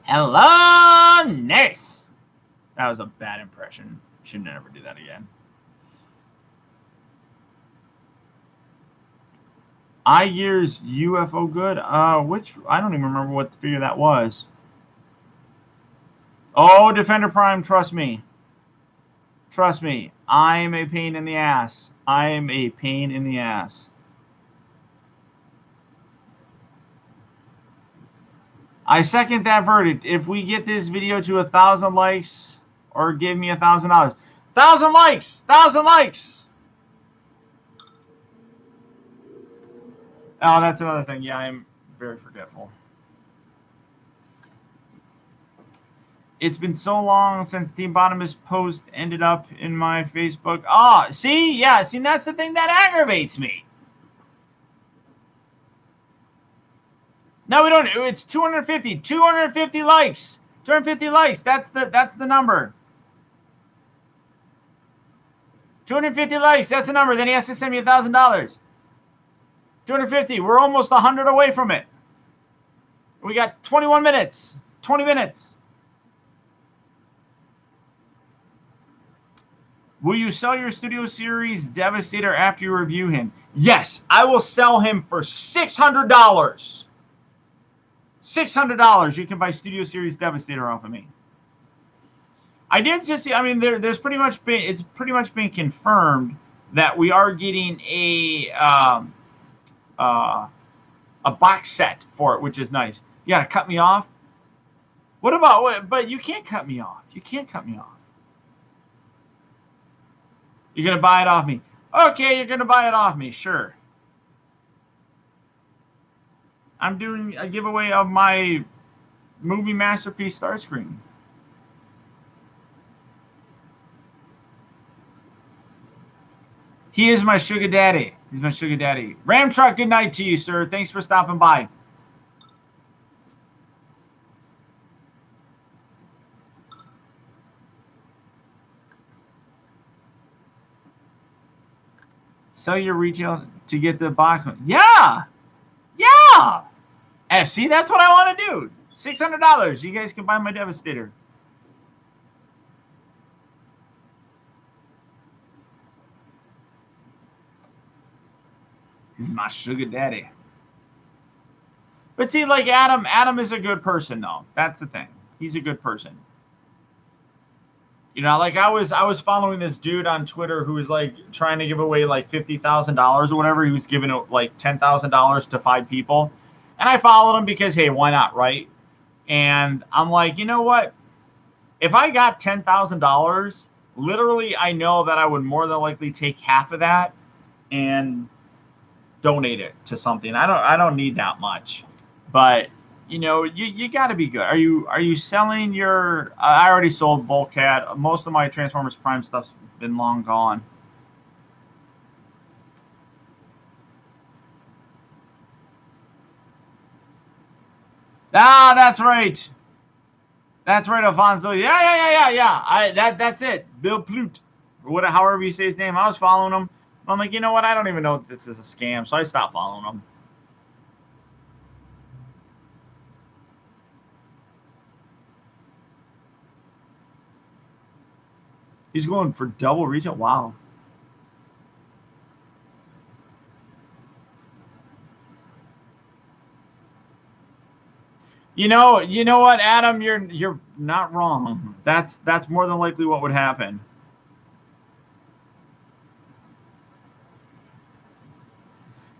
Hello, nurse. That was a bad impression. Should never do that again. iGear's UFO good? Which I don't even remember what the figure that was. Oh, Defender Prime, trust me. Trust me. I'm a pain in the ass. I am a pain in the ass. I second that verdict. If we get this video to 1,000 likes, or give me $1,000. 1,000 likes! 1,000 likes! Oh, that's another thing. Yeah, I'm very forgetful. It's been so long since Team Bottomist post ended up in my Facebook. Ah, see? Yeah, see, that's the thing that aggravates me. No, we don't. It's 250. 250 likes. 250 likes. That's the number. 250 likes. That's the number. Then he has to send me $1,000. 250. We're almost 100 away from it. We got 21 minutes. 20 minutes. Will you sell your Studio Series Devastator after you review him? Yes, I will sell him for $600. $600. You can buy Studio Series Devastator off of me. I did just see. I mean, it's pretty much been confirmed that we are getting a box set for it, which is nice. You gotta cut me off. What about what? But you can't cut me off. You can't cut me off. You're going to buy it off me. Okay, you're going to buy it off me. Sure. I'm doing a giveaway of my movie masterpiece Starscream. He is my sugar daddy. He's my sugar daddy. Ram Truck, good night to you, sir. Thanks for stopping by. Sell your retail to get the box. Yeah. Yeah. And see, that's what I want to do. $600. You guys can buy my Devastator. He's my sugar daddy. But see, like Adam is a good person, though. That's the thing. He's a good person. You know, like I was following this dude on Twitter who was like trying to give away like $50,000 or whatever. He was giving it like $10,000 to 5 people, and I followed him because hey, why not, right? And I'm like, you know what? If I got $10,000, literally, I know that I would more than likely take half of that and donate it to something. I don't need that much, but you know, you got to be good. Are you selling your? I already sold Bullcat. Most of my Transformers Prime stuff's been long gone. Ah, that's right. That's right, Alfonso. Yeah. That's it. Bill Plute, or however you say his name. I was following him. I'm like, you know what? I don't even know if this is a scam, so I stopped following him. He's going for double retail. Wow. You know what, Adam? You're not wrong. That's more than likely what would happen.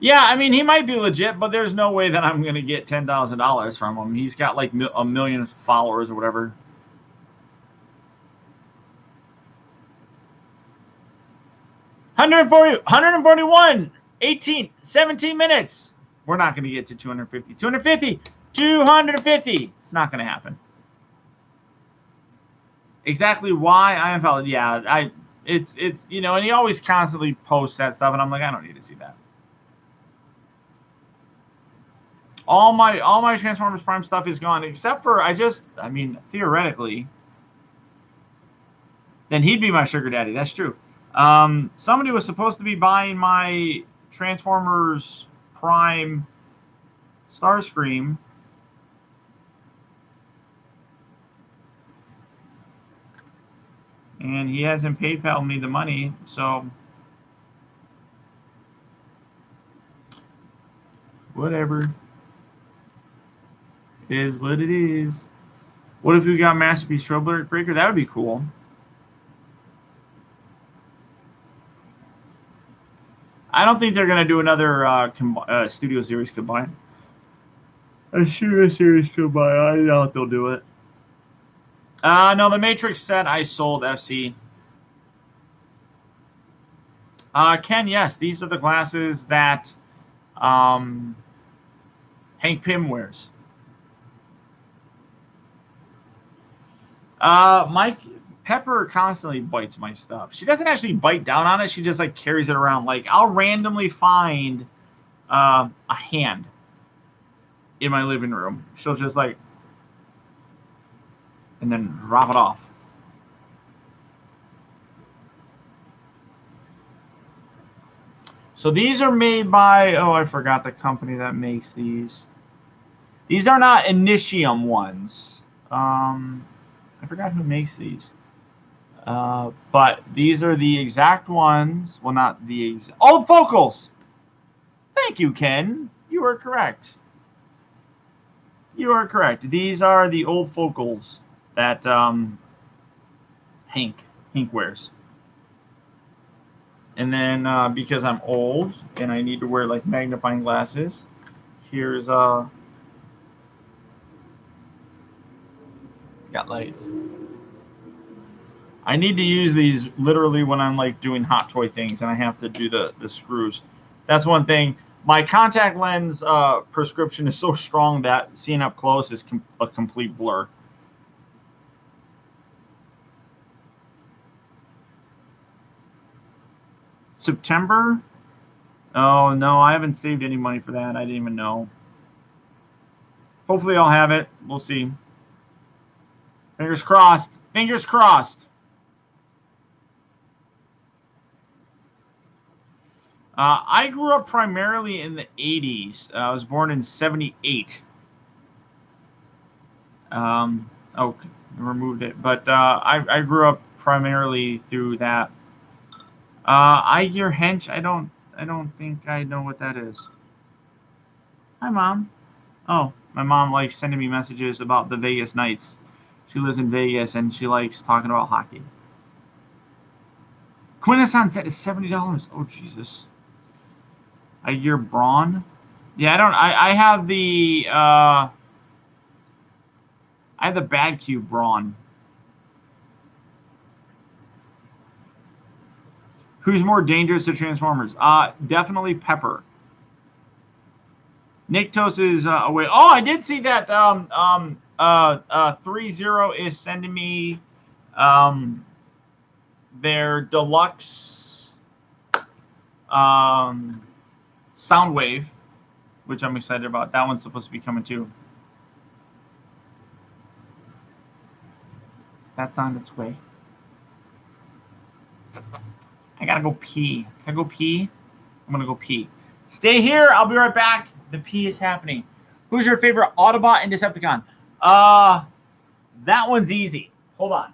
Yeah, I mean, he might be legit, but there's no way that I'm going to get $10,000 from him. He's got like a million followers or whatever. 140, 141, 18, 17 minutes. We're not going to get to 250. 250, 250. It's not going to happen. Exactly why I am valid. Yeah, it's you know, and he always constantly posts that stuff, and I'm like, I don't need to see that. All my Transformers Prime stuff is gone, except for I mean, theoretically, then he'd be my sugar daddy. That's true. Somebody was supposed to be buying my Transformers Prime Starscream. And he hasn't PayPal me the money, so whatever. It is what it is. What if we got Masterpiece Trouble Breaker? That would be cool. I don't think they're going to do another Studio Series combine. A Studio Series combine. I doubt they'll do it. No, the Matrix set I sold, FC. Ken, yes, these are the glasses that Hank Pym wears. Mike Pepper constantly bites my stuff. She doesn't actually bite down on it. She just like carries it around. Like I'll randomly find a hand in my living room. She'll just like and then drop it off. So these are made by I forgot the company that makes these. These are not Initium ones. I forgot who makes these. But these are the exact ones. Well, not the exact. Old Focals! Thank you, Ken. You are correct. You are correct. These are the Old Focals that Hank wears. And then because I'm old and I need to wear like magnifying glasses, here's it's got lights. I need to use these literally when I'm like doing hot toy things and I have to do the screws. That's one thing. My contact lens prescription is so strong that seeing up close is a complete blur. September? Oh, no, I haven't saved any money for that. I didn't even know. Hopefully I'll have it. We'll see. Fingers crossed. Fingers crossed. I grew up primarily in the 80s. I was born in 78. Oh, removed it. But I grew up primarily through that. iGear Hench, I don't think I know what that is. Hi, Mom. Oh, my mom likes sending me messages about the Vegas Knights. She lives in Vegas, and she likes talking about hockey. Quintesson set is $70. Oh, Jesus. iGear Braun? Yeah, I have the Bad Cube Braun. Who's more dangerous to Transformers? Definitely Pepper. Niktos is away. Oh, I did see that 3-0 is sending me their deluxe Soundwave, which I'm excited about. That one's supposed to be coming too. That's on its way. I gotta go pee. Can I go pee? I'm gonna go pee. Stay here. I'll be right back. The pee is happening. Who's your favorite Autobot and Decepticon? That one's easy. Hold on.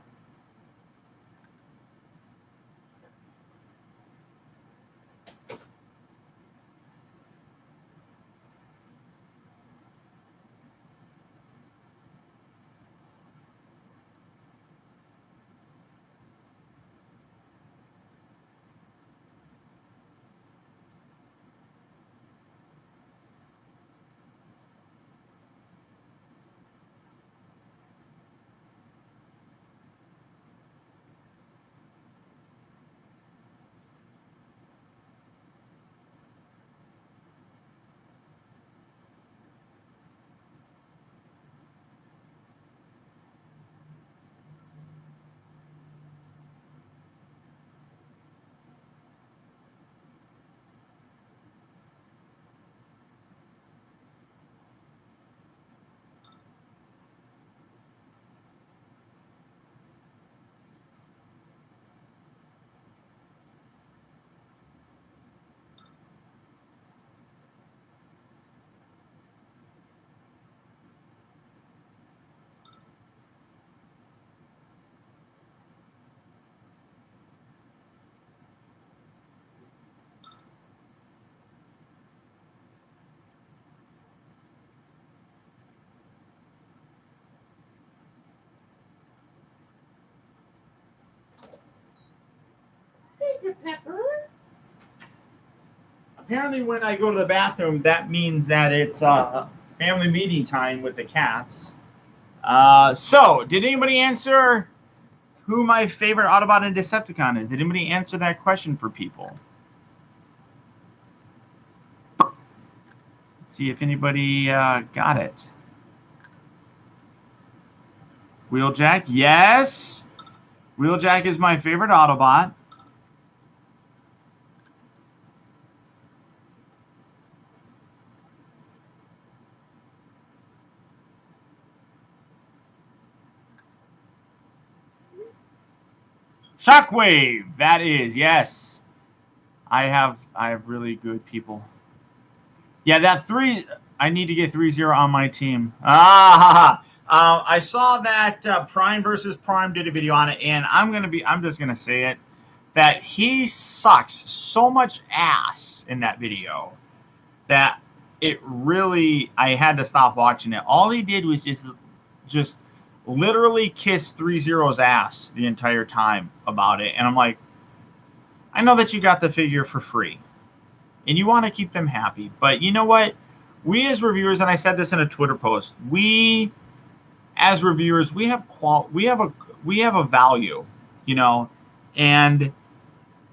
Pepper. Apparently, when I go to the bathroom, that means that it's family meeting time with the cats. So, did anybody answer who my favorite Autobot and Decepticon is? Did anybody answer that question for people? Let's see if anybody got it. Wheeljack, yes. Wheeljack is my favorite Autobot. Shockwave, that is, yes. I have really good people. Yeah, that 3, I need to get 3-0 on my team. I saw that Prime versus Prime did a video on it, and I'm just gonna say it, that he sucks so much ass in that video that it really, I had to stop watching it. All he did was just literally kiss 3-0's ass the entire time about it, and I'm like, I know that you got the figure for free, and you want to keep them happy, but you know what? We as reviewers, and I said this in a Twitter post, we as reviewers, we have a value. you know, and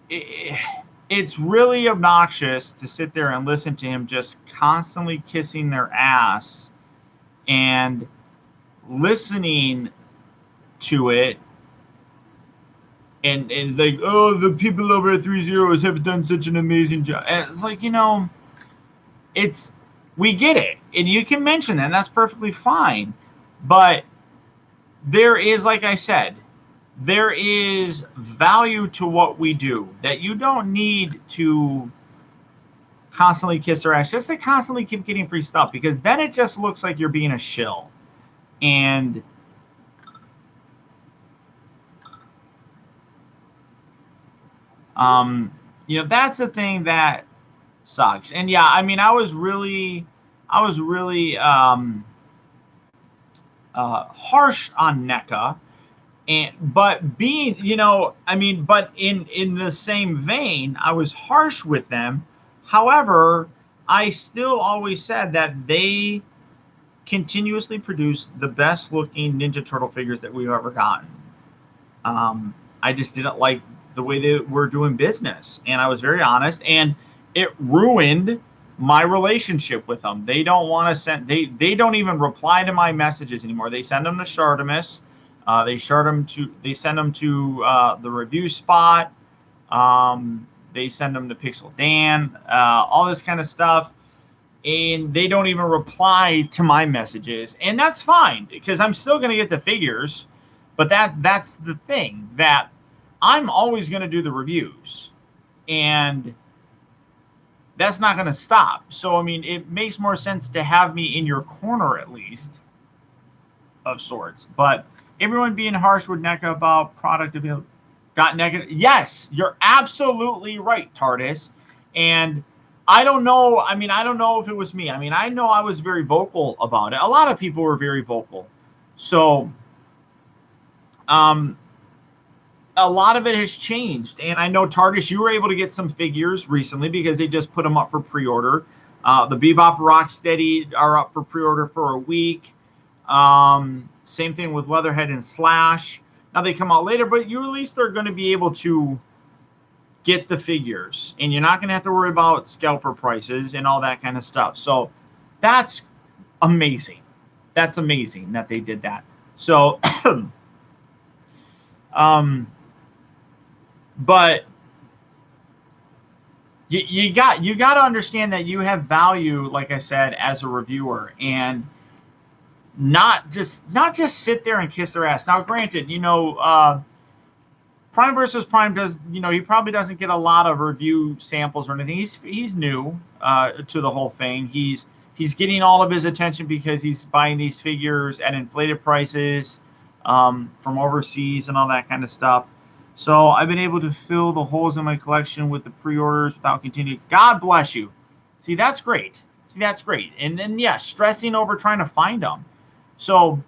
it's really obnoxious to sit there and listen to him just constantly kissing their ass and listening to it and like, oh, the people over at 3-0s have done such an amazing job. And it's like, we get it, and you can mention that, and that's perfectly fine. But there is, like I said, there is value to what we do that you don't need to constantly kiss their ass just to constantly keep getting free stuff, because then it just looks like you're being a shill. And that's the thing that sucks. And yeah, I mean, I was really harsh on NECA, but being, but in the same vein, I was harsh with them. However, I still always said that they continuously produce the best looking Ninja Turtle figures that we've ever gotten. I just didn't like the way they were doing business, and I was very honest, and it ruined my relationship with them. They don't want to send, they don't even reply to my messages anymore. They send them to Shartimus. They send them to the review spot. They send them to Pixel Dan, all this kind of stuff. And they don't even reply to my messages. And that's fine, because I'm still going to get the figures. But that's the thing, that I'm always going to do the reviews. And that's not going to stop. So, I mean, it makes more sense to have me in your corner, at least, of sorts. But everyone being harsh with NECA about product availability got negative. Yes, you're absolutely right, TARDIS. And I don't know. I mean, I don't know if it was me. I mean, I know I was very vocal about it. A lot of people were very vocal. So, a lot of it has changed. And I know, TARDIS, you were able to get some figures recently because they just put them up for pre-order. The Bebop Rocksteady are up for pre-order for a week. Same thing with Leatherhead and Slash. Now they come out later, but you at least are going to be able to get the figures, and you're not going to have to worry about scalper prices and all that kind of stuff. So that's amazing. That's amazing that they did that. So, but you got to understand that you have value, like I said, as a reviewer, and not just sit there and kiss their ass. Now, granted, Prime versus Prime does, he probably doesn't get a lot of review samples or anything. He's new to the whole thing. He's getting all of his attention because he's buying these figures at inflated prices from overseas and all that kind of stuff. So I've been able to fill the holes in my collection with the pre-orders without continuing. God bless you. See, that's great. And then, yeah, stressing over trying to find them. So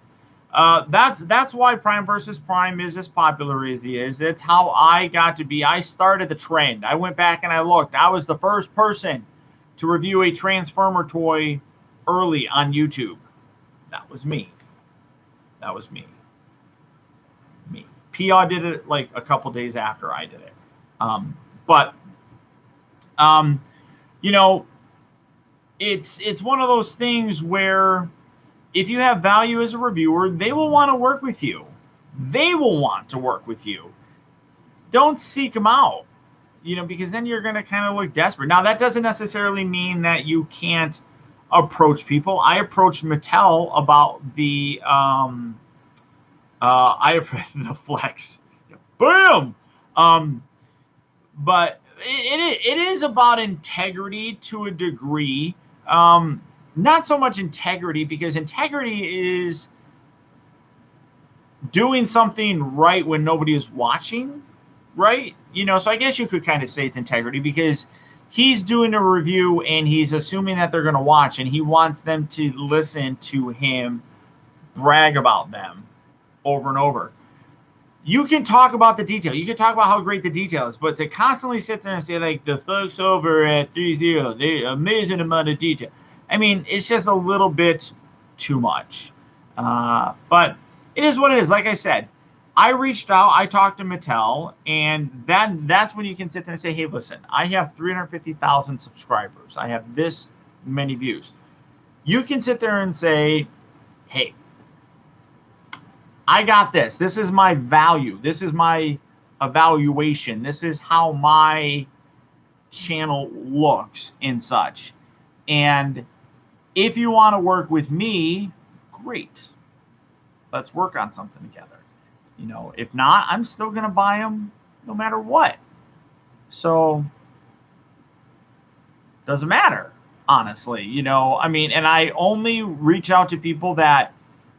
that's why Prime versus Prime is as popular as he is. That's how I got to be. I started the trend. I went back and I looked. I was the first person to review a Transformer toy early on YouTube. That was me. Pia did it like a couple days after I did it. It's one of those things where if you have value as a reviewer, they will want to work with you. Don't seek them out, because then you're going to kind of look desperate. Now, that doesn't necessarily mean that you can't approach people. I approached Mattel about the the flex. Boom! But it is about integrity to a degree. Not so much integrity, because integrity is doing something right when nobody is watching, right? So I guess you could kind of say it's integrity, because he's doing a review and he's assuming that they're going to watch, and he wants them to listen to him brag about them over and over. You can talk about the detail. You can talk about how great the detail is, but to constantly sit there and say, like, the folks over at 3-0, they amazing amount of detail. I mean, it's just a little bit too much. But it is what it is. Like I said, I reached out, I talked to Mattel, and that's when you can sit there and say, hey, listen, I have 350,000 subscribers. I have this many views. You can sit there and say, hey, I got this. This is my value. This is my evaluation. This is how my channel looks and such. And if you want to work with me, great. Let's work on something together. You know, if not, I'm still going to buy them no matter what. So, doesn't matter, honestly. You know, I mean, and I only reach out to people that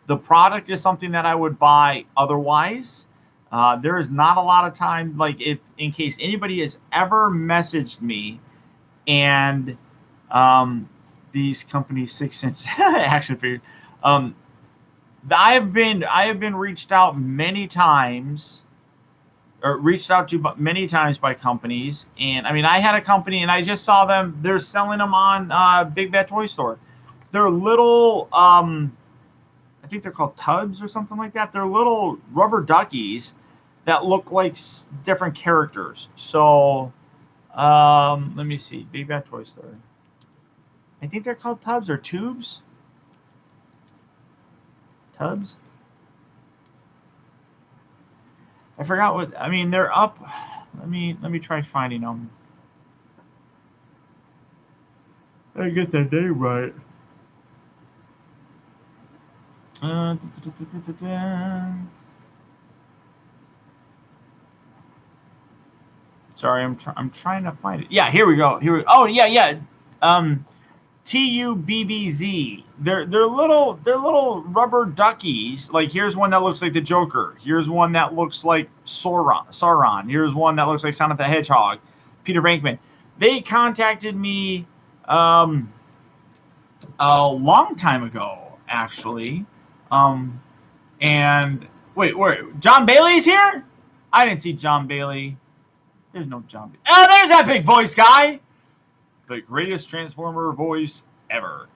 the product is something that I would buy otherwise. There is not a lot of time, like if in case anybody has ever messaged me and these companies 6-inch action figures. I have been reached out many times, or reached out to many times by companies, and I mean I had a company and I just saw them. They're selling them on Big Bad Toy Store. They're little, I think they're called tubs or something like that. They're little rubber duckies that look like different characters. So let me see, Big Bad Toy Store. I think they're called tubs or tubes. Tubs. I forgot what. I mean, they're up. Let me try finding them. I get that name right. Sorry, I'm trying to find it. Yeah, here we go. Oh yeah. TUBBZ. They're little rubber duckies. Like here's one that looks like the Joker. Here's one that looks like Sauron. Here's one that looks like Sonic the Hedgehog. Peter Venkman. They contacted me a long time ago, actually. And wait, John Bailey's here? I didn't see John Bailey. There's no John Bailey. Oh, there's that big voice guy. The greatest Transformer voice ever.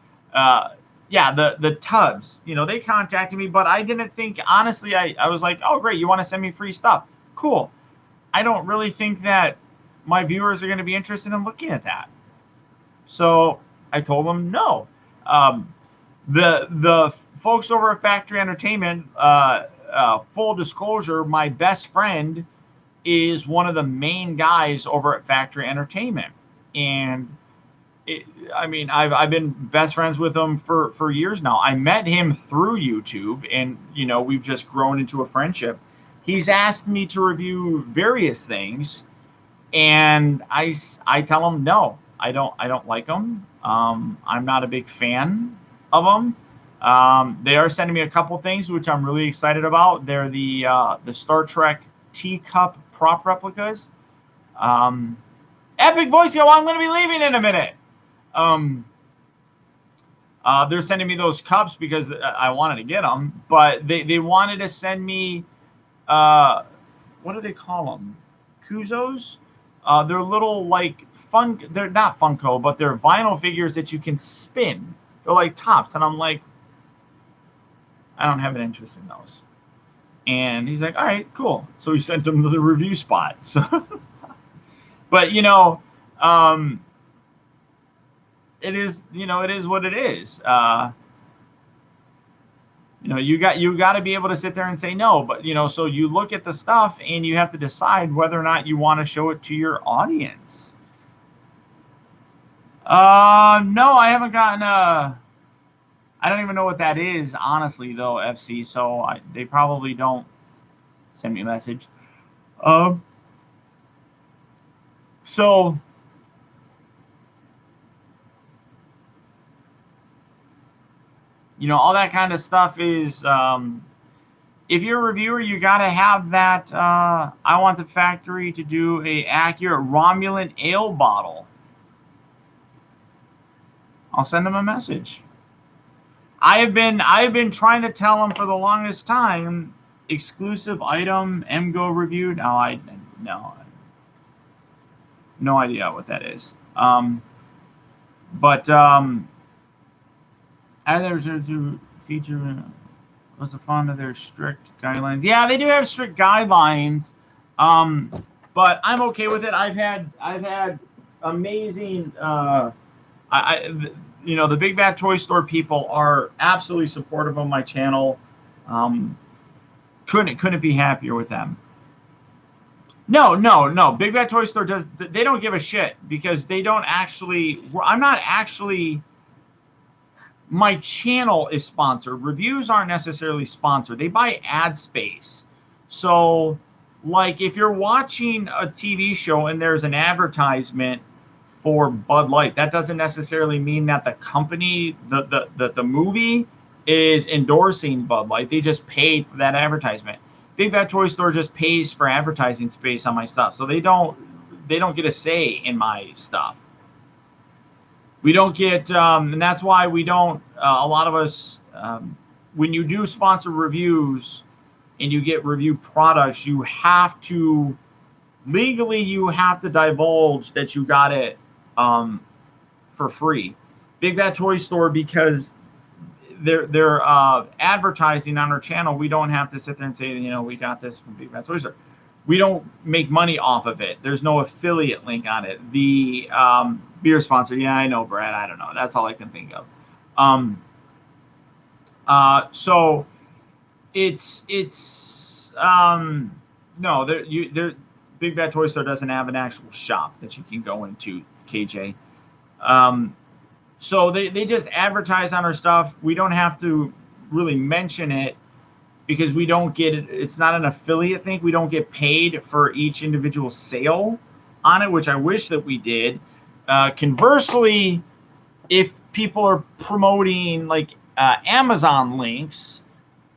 Yeah, the tubs, you know, they contacted me, but I didn't think, honestly, I was like, oh, great, you want to send me free stuff? Cool. I don't really think that my viewers are going to be interested in looking at that. So I told them no. The folks over at Factory Entertainment, full disclosure, my best friend is one of the main guys over at Factory Entertainment. And I mean, I've been best friends with him for years now. I met him through YouTube, and you know, we've just grown into a friendship. He's asked me to review various things, and I tell him no, I don't like them. I'm not a big fan of them. They are sending me a couple things which I'm really excited about. They're the Star Trek teacup prop replicas. Epic voice, yo, I'm going to be leaving in a minute. They're sending me those cups because I wanted to get them, but they wanted to send me, what do they call them? Kuzos? They're little like they're not Funko, but they're vinyl figures that you can spin. They're like tops. And I'm like, I don't have an interest in those. And he's like, all right, cool. So we sent him to the review spot. So, but you know, it is what it is. You know, you got to be able to sit there and say no. But you know, so you look at the stuff and you have to decide whether or not you want to show it to your audience. No, I haven't gotten I don't even know what that is, honestly, though, FC. So they probably don't send me a message. So. You know, all that kind of stuff is, if you're a reviewer, you got to have that, I want the factory to do a accurate Romulan ale bottle. I'll send them a message. I have been trying to tell them for the longest time, exclusive item, MGO review. No idea what that is. But, either to feature Was a fond of their strict guidelines. Yeah, they do have strict guidelines, but I'm okay with it. I've had amazing. The Big Bad Toy Store people are absolutely supportive of my channel. Couldn't be happier with them. No. Big Bad Toy Store they don't give a shit because they don't actually. I'm not actually. My channel is sponsored. Reviews aren't necessarily sponsored. They buy ad space. So, like, if you're watching a TV show and there's an advertisement for Bud Light, that doesn't necessarily mean that the company, the movie, is endorsing Bud Light. They just paid for that advertisement. Big Bad Toy Store just pays for advertising space on my stuff, so they don't get a say in my stuff. We don't get, and that's why we don't. A lot of us, when you do sponsor reviews and you get review products, you have to legally divulge that you got it for free. Big Bad Toy Store, because they're advertising on our channel, we don't have to sit there and say, we got this from Big Bad Toy Store. We don't make money off of it. There's no affiliate link on it. The beer sponsor, yeah, I know, Brad. I don't know. That's all I can think of. So it's no, Big Bad Toy Store doesn't have an actual shop that you can go into, KJ. So they just advertise on our stuff. We don't have to really mention it because we don't get it. It's not an affiliate thing. We don't get paid for each individual sale on it, which I wish that we did. Conversely, if people are promoting like Amazon links,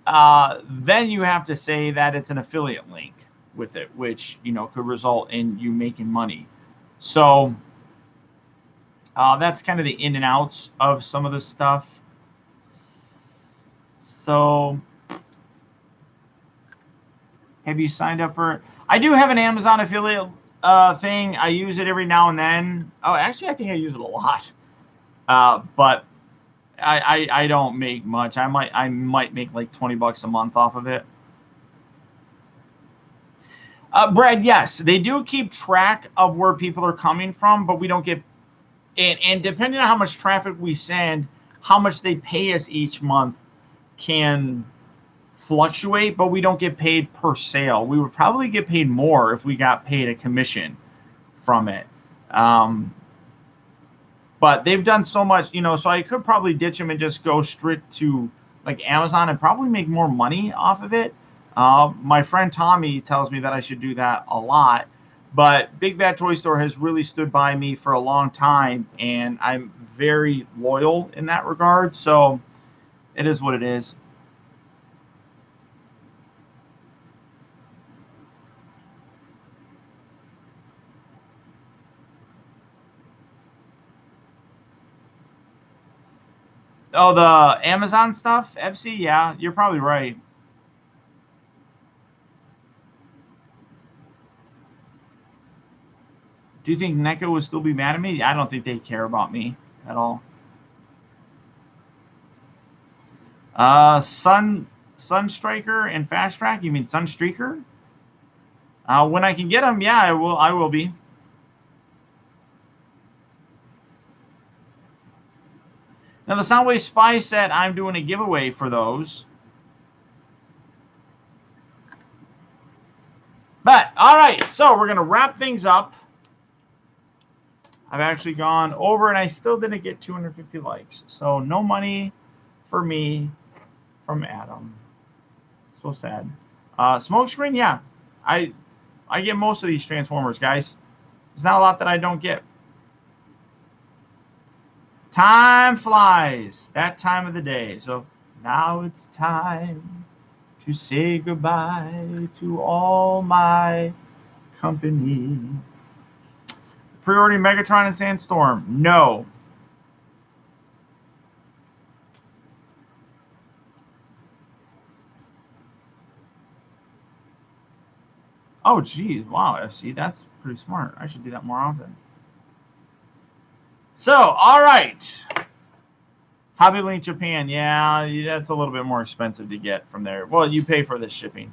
then you have to say that it's an affiliate link with it, which could result in you making money. So that's kind of the in and outs of some of the stuff. So have you signed up for? I do have an Amazon affiliate thing. I use it every now and then. Oh, actually, I think I use it a lot. But I don't make much. I might make like $20 a month off of it. Brad, yes, they do keep track of where people are coming from, but we don't get. And depending on how much traffic we send, how much they pay us each month can fluctuate, but we don't get paid per sale. We would probably get paid more if we got paid a commission from it. But they've done so much, so I could probably ditch them and just go straight to like Amazon and probably make more money off of it. My friend Tommy tells me that I should do that a lot, but Big Bad Toy Store has really stood by me for a long time, and I'm very loyal in that regard. So it is what it is. Oh, the Amazon stuff, FC? Yeah, you're probably right. Do you think NECA would still be mad at me? I don't think they care about me at all. Sunstriker and Fast Track? You mean Sunstreaker? When I can get them, yeah, I will be. Now, the Soundwave Spy set, I'm doing a giveaway for those. But, all right, so we're going to wrap things up. I've actually gone over, and I still didn't get 250 likes. So, no money for me from Adam. So sad. Smokescreen, yeah. I get most of these Transformers, guys. There's not a lot that I don't get. Time flies. That time of the day. So now it's time to say goodbye to all my company. Pre-ordering Megatron and Sandstorm. No. Oh, geez. Wow, FC. That's pretty smart. I should do that more often. So, all right. Hobby Link Japan, yeah, that's a little bit more expensive to get from there. Well, you pay for the shipping.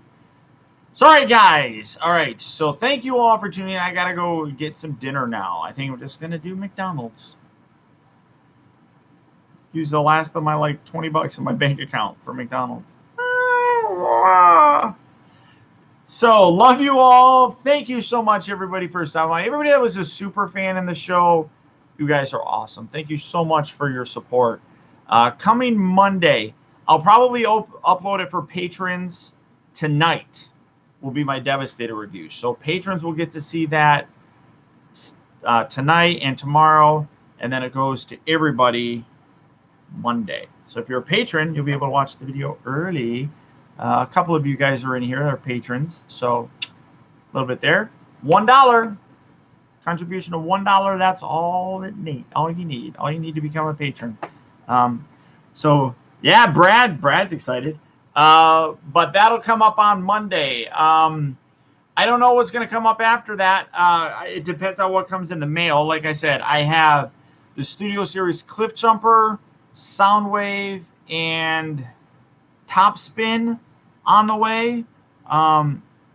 Sorry, guys. All right, so thank you all for tuning in. I gotta go get some dinner now. I think we're just gonna do McDonald's. Use the last of my like $20 in my bank account for McDonald's. So love you all. Thank you so much, everybody, for stopping by. Everybody that was a super fan in the show, you guys are awesome. Thank you so much for your support. Coming Monday, I'll probably upload it for patrons tonight. Will be my Devastator review. So patrons will get to see that tonight and tomorrow, and then it goes to everybody Monday. So if you're a patron, you'll be able to watch the video early. A couple of you guys are in here that are patrons, so a little bit there. $1 contribution of $1. That's all you need. All you need to become a patron. So yeah, Brad's excited. But that'll come up on Monday. I don't know what's going to come up after that. It depends on what comes in the mail. Like I said, I have the Studio Series Cliff Jumper, Soundwave, and Top Spin on the way.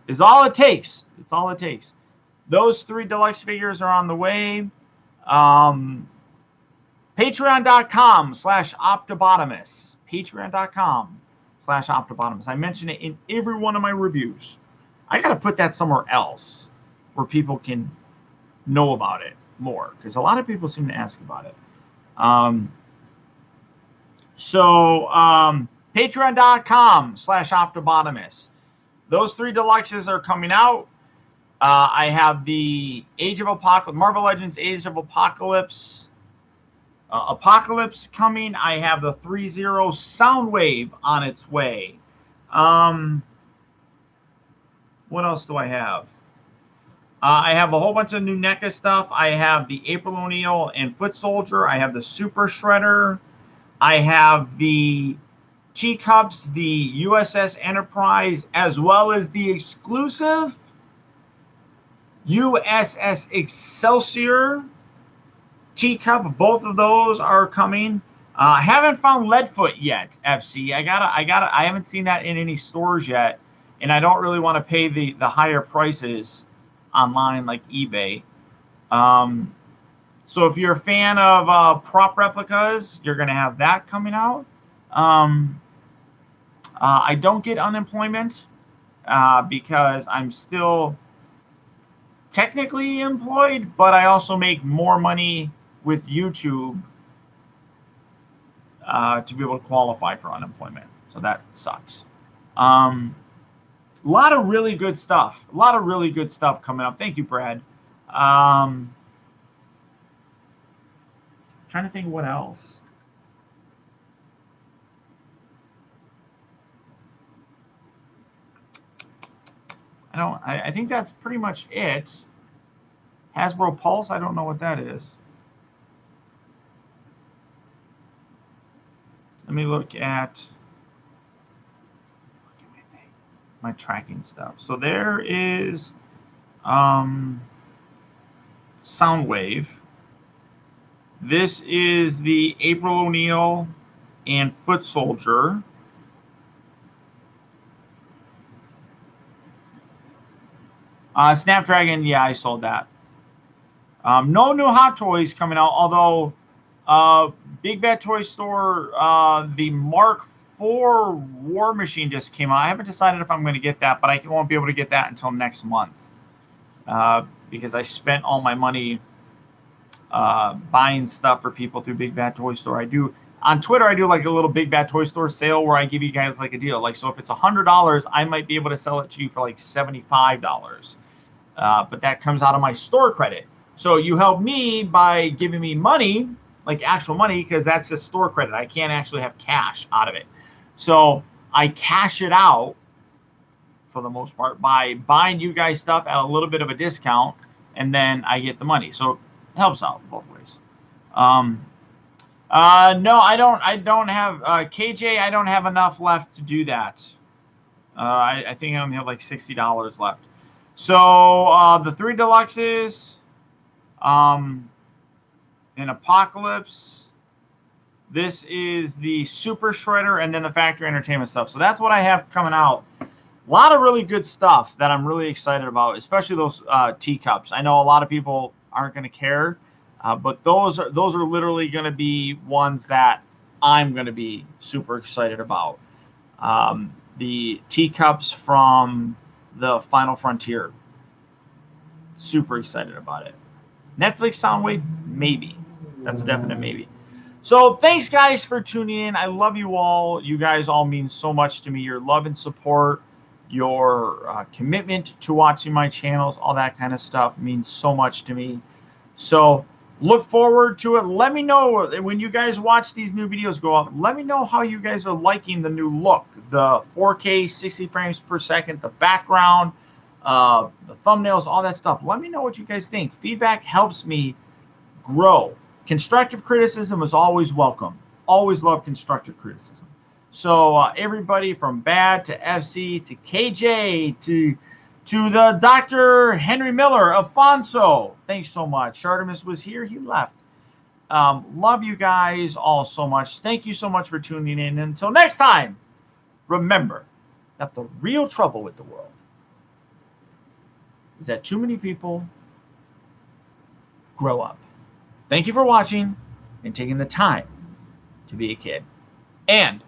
Is all it takes. It's all it takes. Those 3 deluxe figures are on the way. Patreon.com/Optibotimus. Patreon.com/Optibotimus. I mention it in every one of my reviews. I got to put that somewhere else where people can know about it more, because a lot of people seem to ask about it. Patreon.com/Optibotimus. Those 3 deluxes are coming out. I have the Age of Apocalypse, Marvel Legends Age of Apocalypse coming. I have the 3-0 Soundwave on its way. What else do I have? I have a whole bunch of new NECA stuff. I have the April O'Neil and Foot Soldier. I have the Super Shredder. I have the Teacups, the USS Enterprise, as well as the exclusive USS Excelsior teacup. Both of those are coming. I haven't found Leadfoot yet, FC. I haven't seen that in any stores yet, and I don't really want to pay the higher prices online like eBay. So if you're a fan of prop replicas, you're going to have that coming out. I don't get unemployment because I'm still technically employed, but I also make more money with YouTube to be able to qualify for unemployment. So that sucks. A lot of really good stuff. A lot of really good stuff coming up. Thank you, Brad. Trying to think what else. I think that's pretty much it. Hasbro Pulse, I don't know what that is. Let me look at my tracking stuff. So there is Soundwave. This is the April O'Neil and Foot Soldier. Snapdragon, yeah, I sold that. No new Hot Toys coming out, although Big Bad Toy Store, the Mark IV War Machine just came out. I haven't decided if I'm going to get that, but I won't be able to get that until next month because I spent all my money buying stuff for people through Big Bad Toy Store. I do on Twitter. I do like a little Big Bad Toy Store sale where I give you guys like a deal. Like, so if it's $100, I might be able to sell it to you for like $75. But that comes out of my store credit. So you help me by giving me money, like actual money, because that's just store credit. I can't actually have cash out of it. So I cash it out for the most part by buying you guys stuff at a little bit of a discount, and then I get the money. So it helps out both ways. No, I don't have KJ. I don't have enough left to do that. I think I only have like $60 left. So the 3 deluxes, in Apocalypse, This is the Super Shredder and then the Factory Entertainment stuff. So that's what I have coming out. A lot of really good stuff that I'm really excited about, especially those teacups. I know a lot of people aren't going to care, but those are literally going to be ones that I'm going to be super excited about. The teacups from the Final Frontier. Super excited about it. Netflix Soundwave? Maybe. That's a definite maybe. So thanks, guys, for tuning in. I love you all. You guys all mean so much to me. Your love and support, your commitment to watching my channels, all that kind of stuff means so much to me. So look forward to it. Let me know when you guys watch these new videos go up. Let me know how you guys are liking the new look. The 4K, 60 frames per second, the background, the thumbnails, all that stuff. Let me know what you guys think. Feedback helps me grow. Constructive criticism is always welcome. Always love constructive criticism. So everybody from Bad to FC to KJ to the Dr. Henry Miller, Alfonso, thanks so much. Artemis was here. He left. Love you guys all so much. Thank you so much for tuning in. Until next time, remember that the real trouble with the world is that too many people grow up. Thank you for watching and taking the time to be a kid. And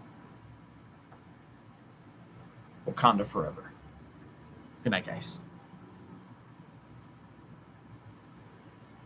Wakanda forever. Good night, guys.